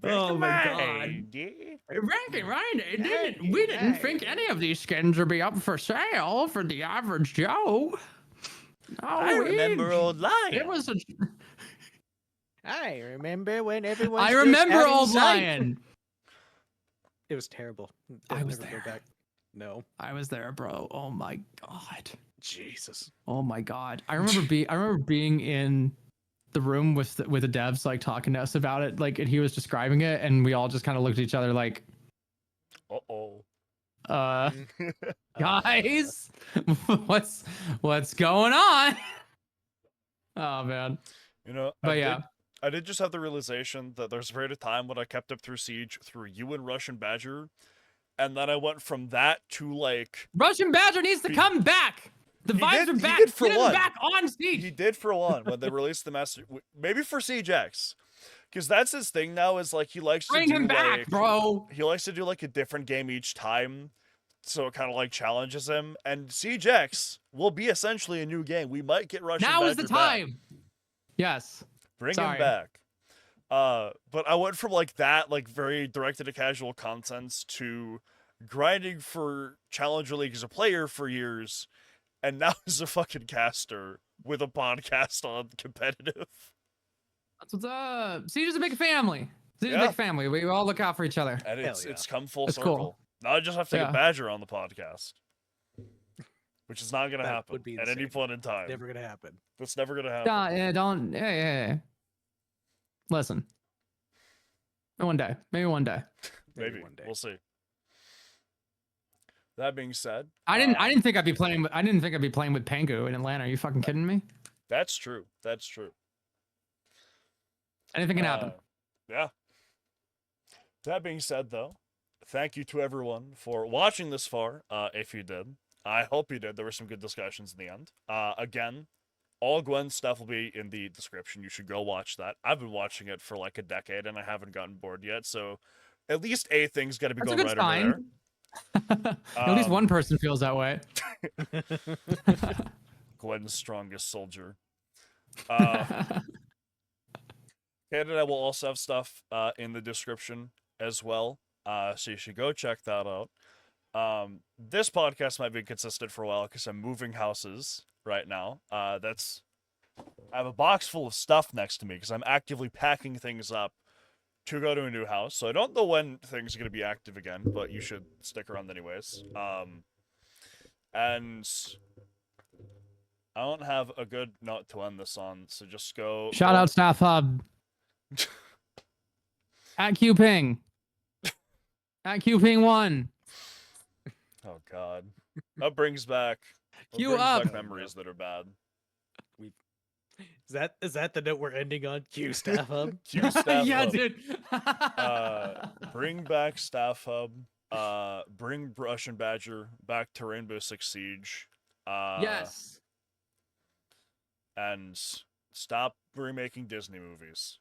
Oh my God. Ranking right? We didn't think any of these skins would be up for sale for the average Joe. No, I remember old Lion. It was I remember when everyone. I remember old Lion. It was terrible. I was never there. Go back. No. I was there, bro. Oh my God. Jesus. Oh my God. I remember being in the room with the devs, like talking to us about it, like, and he was describing it, and we all just kind of looked at each other like, guys, what's going on? Oh man. But I did just have the realization that there's a period of time when I kept up through Siege through you and Russian Badger, and then I went from that to like Russian Badger needs to come back. The vibes are back. He did for Get him one. back on Siege. He did for one when they released the master. Maybe for Siege X, because that's his thing now. Is like he likes bring to do him back, like, bro. He likes to do like a different game each time, so it kind of like challenges him. And Siege X will be essentially a new game. We might get Russian Now Badger is the time. Back. Yes. Bring him back. But I went from like that, like very directed to casual contents, to grinding for Challenger League as a player for years, and now as a fucking caster with a podcast on competitive. That's what's up. Siege is a big family. Siege is a big family. We all look out for each other. And it's come full That's circle. cool. Now I just have to get Badger on the podcast, which is not going to happen at any point in time. Never going to happen. That's never going to happen. Don't. Yeah. Listen. One day. Maybe one day. Maybe one day. We'll see. That being said, I didn't think I'd be playing with Pangu in Atlanta. Are you fucking kidding me? That's true. Anything can happen. Yeah. That being said, though, thank you to everyone for watching this far. If you did, I hope you did. There were some good discussions in the end. Again, all Gwen's stuff will be in the description. You should go watch that. I've been watching it for like a decade and I haven't gotten bored yet. So at least a thing's got to be going right over there. At least one person feels that way. Gwen's strongest soldier. Canada will also have stuff in the description as well. So you should go check that out. This podcast might be consistent for a while because I'm moving houses right now. I have a box full of stuff next to me because I'm actively packing things up to go to a new house. So I don't know when things are going to be active again, but you should stick around anyways. And I don't have a good note to end this on, so just go. Shout out Staff Hub. At QPing. At QPing1. Oh God, that brings back memories that are bad. Is that the note we're ending on? Q Staff Hub. Q Staff yeah, Hub. dude. Bring back Staff Hub. Bring Russian Badger back to Rainbow Six Siege. Yes. And stop remaking Disney movies.